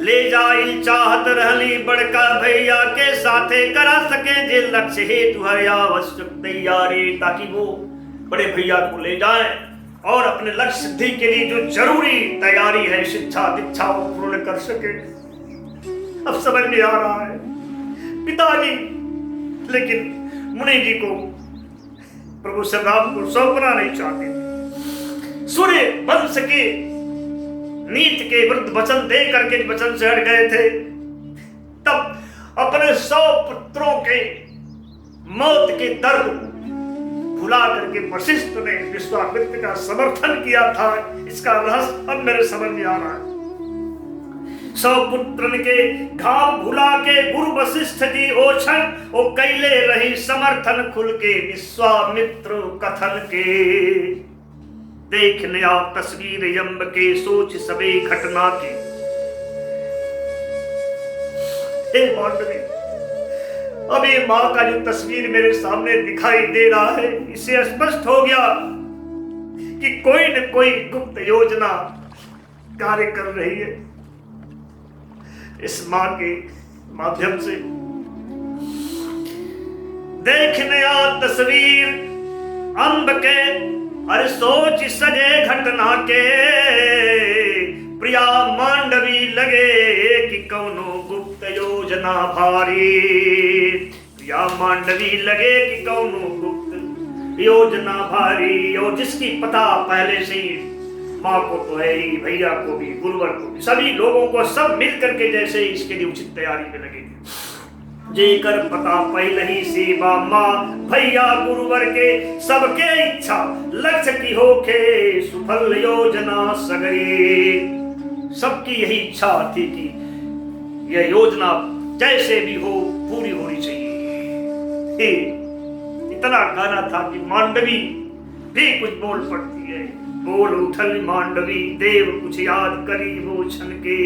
ले जाई चाहत रहली बड़का भैया के साथे करा सके जे लक्ष्य हेतु है आवश्यक तैयारी। ताकि वो बड़े भैया को ले जाए और अपने लक्ष्य सिद्धि के लिए जो जरूरी तैयारी है, शिक्षा दीक्षा वो पूर्ण कर सके। अब समझ में आ रहा है पिताजी, लेकिन मुनि जी को प्रभु श्री राम को सौंपना नहीं चाहते थे। सूर्य वंश के नीति के विरुद्ध वचन दे करके वचन से हट गए थे। तब अपने 100 पुत्रों के मौत के दर्द को भुला करके वशिष्ठ ने विश्वामित्र का समर्थन किया था। इसका रहस्य अब मेरे समझ में आ रहा है। 100 पुत्रन के घाव भुला के गुरु वशिष्ठ जी ओछन ओ कैले रही समर्थन खुल के विश्वामित्र कथन के। देखने आप तस्वीर यम्ब के सोच सबे घटना के। हे मांडवी, अब ये मां का जो तस्वीर मेरे सामने दिखाई दे रहा है, इससे स्पष्ट हो गया कि कोई न कोई गुप्त योजना कार्य कर रही है इस मां के माध्यम से। देखने आ तस्वीर अम्ब के, अरे सोच सजे घटना के। प्रिया मांडवी लगे कि कौनो गुप्त योजना भारी। प्रिया मांडवी लगे कि कौनो गुप्त योजना भारी। और जिसकी पता पहले से ही माँ को तो है ही, भैया को भी, गुरुवर को भी, सभी लोगों को सब मिल करके जैसे इसके लिए उचित तैयारी में लगे थे। जेकर पता पहले ही सेवा माँ भैया गुरुवर के सबके इच्छा लक्ष्य की होके सुफल योजना सगरी। सबकी यही इच्छा थी कि यह योजना जैसे भी हो पूरी होनी चाहिए। इतना गाना था कि मांडवी भी कुछ बोल पड़ती है। बोल उठल मांडवी देव कुछ याद करी वो छन के।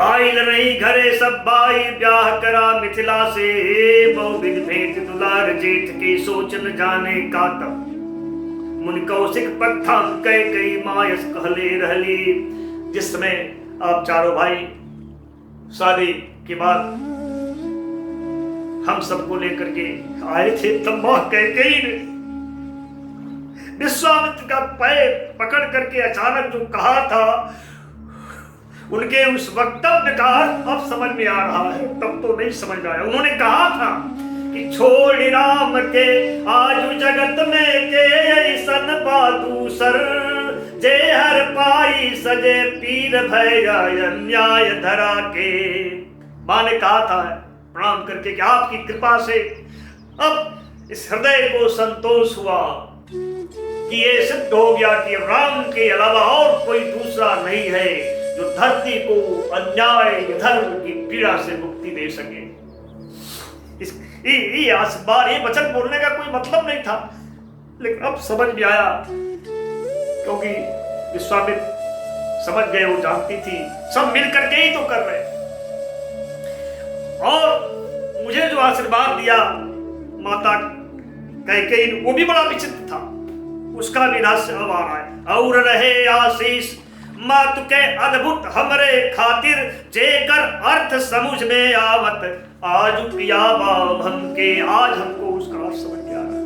आइल रही घरे सब बाई ब्याह करा मिथिला से। बहुविध भेंट दुलार जेठ के सोच न जाने का तब। मुन कौशिक पत्था कई मायस कहले रहली। जिस समय आप चारों भाई शादी के बाद हम सबको लेकर के आए थे, तब मां कैकेयी ने विश्वामित्र का पैर पकड़ करके अचानक जो कहा था उनके उस वक्तव्य का अब समझ में आ रहा है, तब तो नहीं समझ में आया। उन्होंने कहा था कि छोड़ राम के आजू जगत में के ऐसन बादूसर, जे हर पाई सजे पीर भैया अन्याय धरा के। मां ने कहा था प्रणाम करके कि आपकी कृपा से अब इस हृदय को संतोष हुआ कि ये सिद्ध हो गया कि राम के अलावा और कोई दूसरा नहीं है जो धरती को अन्याय धर्म की पीड़ा से मुक्ति दे सके। ये वचन बोलने का कोई मतलब नहीं था, लेकिन अब समझ में आया, क्योंकि विश्वामित्र समझ गए, वो जानती थी सब मिलकर के ही तो कर रहे। और मुझे जो आशीर्वाद दिया माता कैकेयी, वो भी बड़ा विचित्र था, उसका भी रहस्य अब आ रहा है। और रहे आशीष मातु के अद्भुत हमरे खातिर, जेकर अर्थ समझ में आवत आज पिया बाब हमके। आज हमको उसका अर्थ समझ में आ रहा है।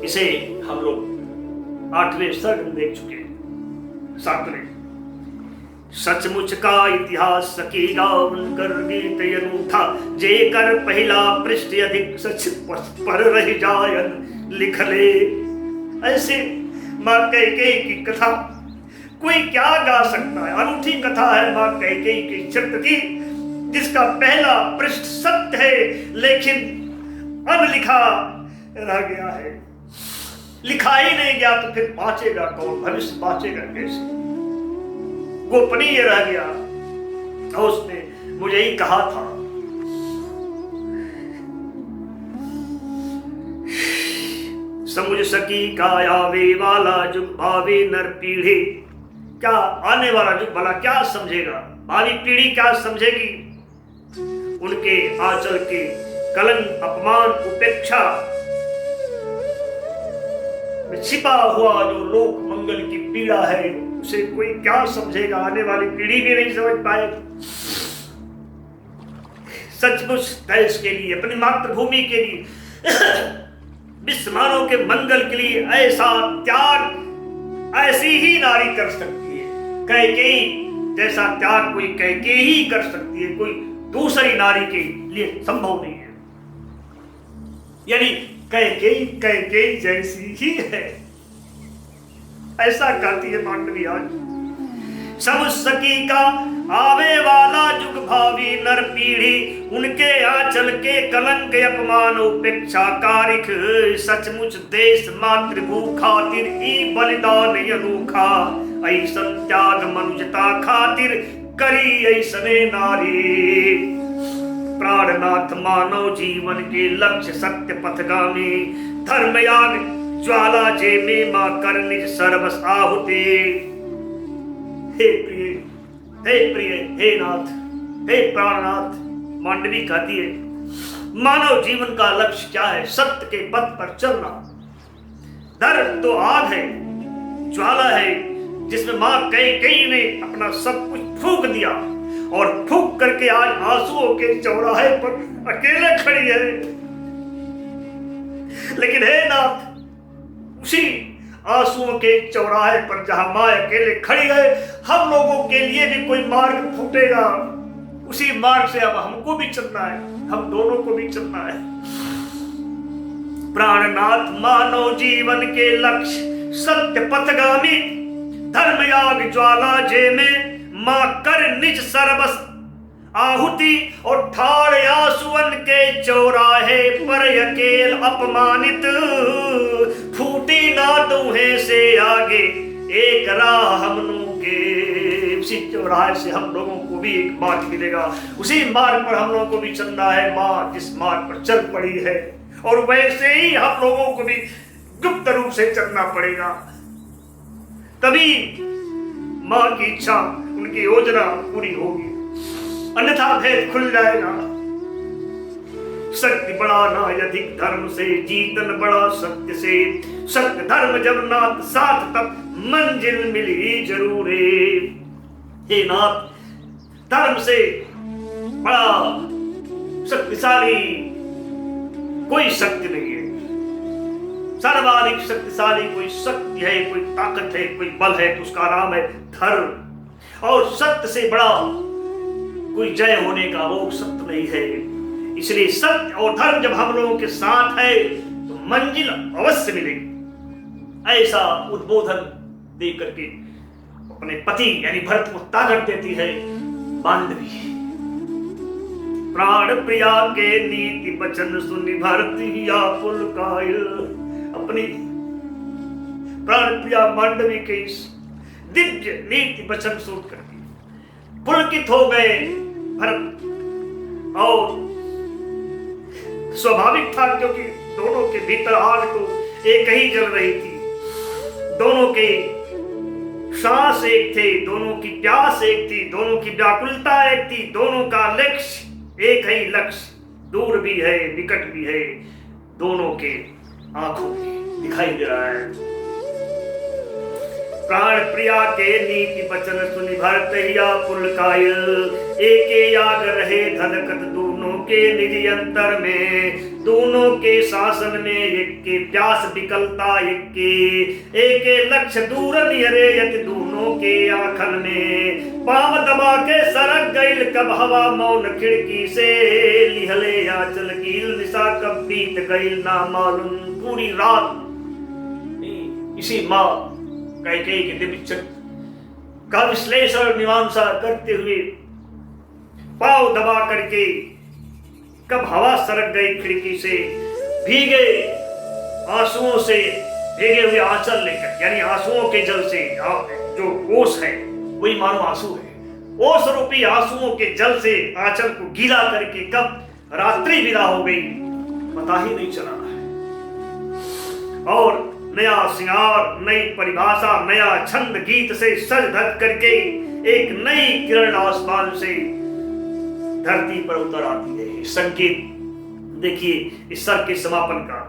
इसे हम लोग 8वें सर्ग में देख चुके हैं। 7वें, सचमुच का इतिहास सकीगा उनकर गीत अनूठा, जेकर पहला पृष्ठ अधिक सच पर रह जायन लिख ले। ऐसे मां कैकेयी की कथा कोई क्या गा सकता है। अनूठी कथा है मां कैकेयी की चरित्र की, जिसका पहला पृष्ठ सत्य है लेकिन अनलिखा रह गया है। लिखा ही नहीं गया तो फिर बाँचेगा कौन, भविष्य बाँचेगा कैसे, गोपनीय रह गया। और उसने मुझे ही कहा था समझ सकी का आवे वाला जुग भावी नर पीढ़ी। क्या आने वाला जुग भला क्या समझेगा, भावी पीढ़ी क्या समझेगी। उनके आंचल के कलंक अपमान उपेक्षा में छिपा हुआ जो लोक मंगल की पीड़ा है, उसे कोई क्या समझेगा, आने वाली पीढ़ी भी नहीं समझ पाएगी। सचमुच देश के लिए, अपनी मातृभूमि के लिए, विश्व मानव के मंगल के लिए ऐसा त्याग ऐसी ही नारी कर सकती है। कैकेयी जैसा त्याग कोई कैकेयी ही कर सकती है, कोई दूसरी नारी के लिए संभव नहीं है। यानी कैकेयी जैसी ही है, ऐसा कहती है मांडवी। आज समझ सकी का आवे वाला जुग भावी नर पीढ़ी, उनके आंचल के कलंक अपमान उपेक्षा कारिख। सचमुच देश मातृभू खातिर ई बलिदान अनोखा, ऐसन त्याग मनुजता खातिर करी ऐसने नारी। प्राणनाथ मानव जीवन के लक्ष्य सत्य पथगामी, धर्म याग ज्वाला जे में मां कर निज सर्वस आहुति। हे प्रिय, हे प्रिय, हे नाथ, हे प्राणनाथ, मांडवी कहती है मानव जीवन का लक्ष्य क्या है, सत्य के पथ पर चलना। धर्म तो आग है, ज्वाला है, जिसमें मां कैकेयी ने अपना सब कुछ फूंक दिया और फूंक करके आज आंसुओं के चौराहे पर अकेले खड़ी है। लेकिन हे नाथ, उसी आंसुओं के चौराहे पर जहां मां अकेले खड़ी है, हम लोगों के लिए भी कोई मार्ग फूटेगा। उसी मार्ग से अब हमको भी चलना है, हम दोनों को भी चलना है। प्राणनाथ मानव जीवन के लक्ष्य सत्य पथगामी, धर्म याग ज्वाला जे में मां कर निज सर्वस आहुति। और ठाड़ आंसुअन के चौराहे पर अकेल अपमानित, फूटी ना तुम्हें से आगे एक राह हमनों के। उसी चौराहे से हम लोगों को भी एक मार्ग मिलेगा, उसी मार्ग पर हम लोगों को भी चलना है। माँ जिस मार्ग पर चल पड़ी है, और वैसे ही हम लोगों को भी गुप्त रूप से चलना पड़ेगा, तभी माँ की इच्छा, उनकी योजना पूरी होगी, अन्यथा भेद खुल जाएगा। सत्य बड़ा ना अधिक धर्म से, जीतन बड़ा सत्य से। सत्य धर्म जब नाथ साथ, तब मंजिल मिली जरूर। हे नाथ, धर्म से बड़ा शक्तिशाली कोई शक्ति नहीं है। सर्वाधिक शक्तिशाली कोई शक्ति है, कोई ताकत है, कोई बल है तो उसका नाम है धर्म। और सत्य से बड़ा कोई जय होने का वो सत्य नहीं है। इसलिए सत्य और धर्म जब हम लोगों के साथ है तो मंजिल अवश्य मिलेगी। ऐसा उद्बोधन दे करके अपने पति यानी भरत को ताकत देती है मांडवी। प्राण प्रिया के नीति वचन सुनि भरती या पुलकायल। अपनी प्राण प्रिया मांडवी के इस दिव्य नीति वचन सुन करके पुलकित हो गए भरत। और स्वाभाविक था क्योंकि दोनों के भीतर आग तो एक ही जल रही थी, दोनों के सांस एक थे, दोनों की प्यास एक थी, दोनों की व्याकुलता एक थी, दोनों का लक्ष्य एक ही लक्ष्य, दूर भी है निकट भी है, दोनों के आंखों में दिखाई दे रहा है। प्राण प्रिया के नीति वचन सुनि भरत हिया पुलकायल। एके याग रहे धधकत दोनों के निज अंतर में। दोनों के शासन में एक के प्यास विकलता एक के। एके लक्ष्य दूर निहरे यति दोनों के आखन में। पाव दबा के सरक गईल कब हवा मौन खिड़की से। लिहले आंचल कील निशा कब बीत गईल ना मालूम। पूरी रात इसी माँ कैकेयी के दिव्य का विश्लेषण मीमांसा करते हुए पाव दबा करके कब हवा सरक गई खिड़की से। भीगे आंसुओं से भीगे हुए आंचल लेकर यानी आंसुओं के जल से जो ओस है वही मानो आंसू है। ओस रूपी आंसुओं के जल से आंचल को गीला करके कब रात्रि विदा हो गई पता ही नहीं चला है। और नया श्रृंगार, नई परिभाषा, नया छंद गीत से सज धज करके एक नई किरण आसमान से धरती पर उतर आती है। संकेत देखिए इस सर के समापन का।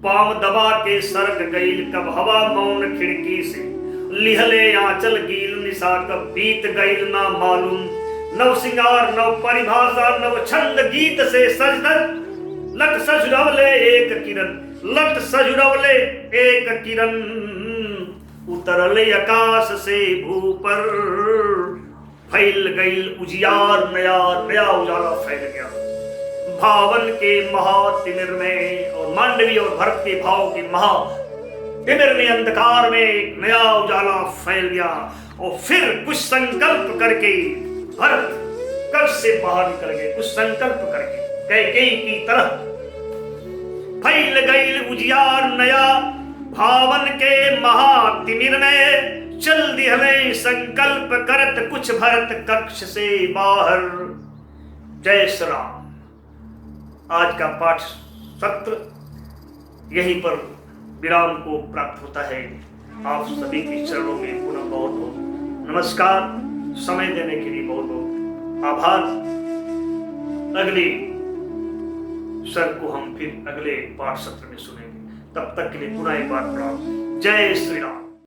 पांव दबा के सरक गईल कब हवा मौन खिड़की से। लिहले आंचल गील निशा कब बीत गईल ना मालूम। नव श्रृंगार, नव परिभाषा, नव छंद गीत से सज धज लट सजुरवले एक किरण। लट सजुरवले एक किरण उतरले आकाश से भू पर। फैल गई उजियार, नया नया उजाला फैल गया भावन के महातिमिर में। और मांडवी और भरत के भाव के महातिमिर में अंधकार में एक नया उजाला फैल गया। और फिर कुछ संकल्प करके भरत कक्ष से बाहर निकल गए। कुछ संकल्प करके कैकेयी की तरह फैल गई उजियार नया भावन के महातिमिर में। चल दिहले संकल्प करत कुछ भरत कक्ष से बाहर। जय श्री राम। आज का पाठ सत्र यहीं पर विराम को प्राप्त होता है। आप सभी के चरणों में पुनः बहुत बहुत नमस्कार। समय देने के लिए बहुत बहुत आभार। अगली सर को हम फिर अगले पाठ सत्र में सुनेंगे। तब तक के लिए पुनः एक बार प्रणाम। जय श्री राम।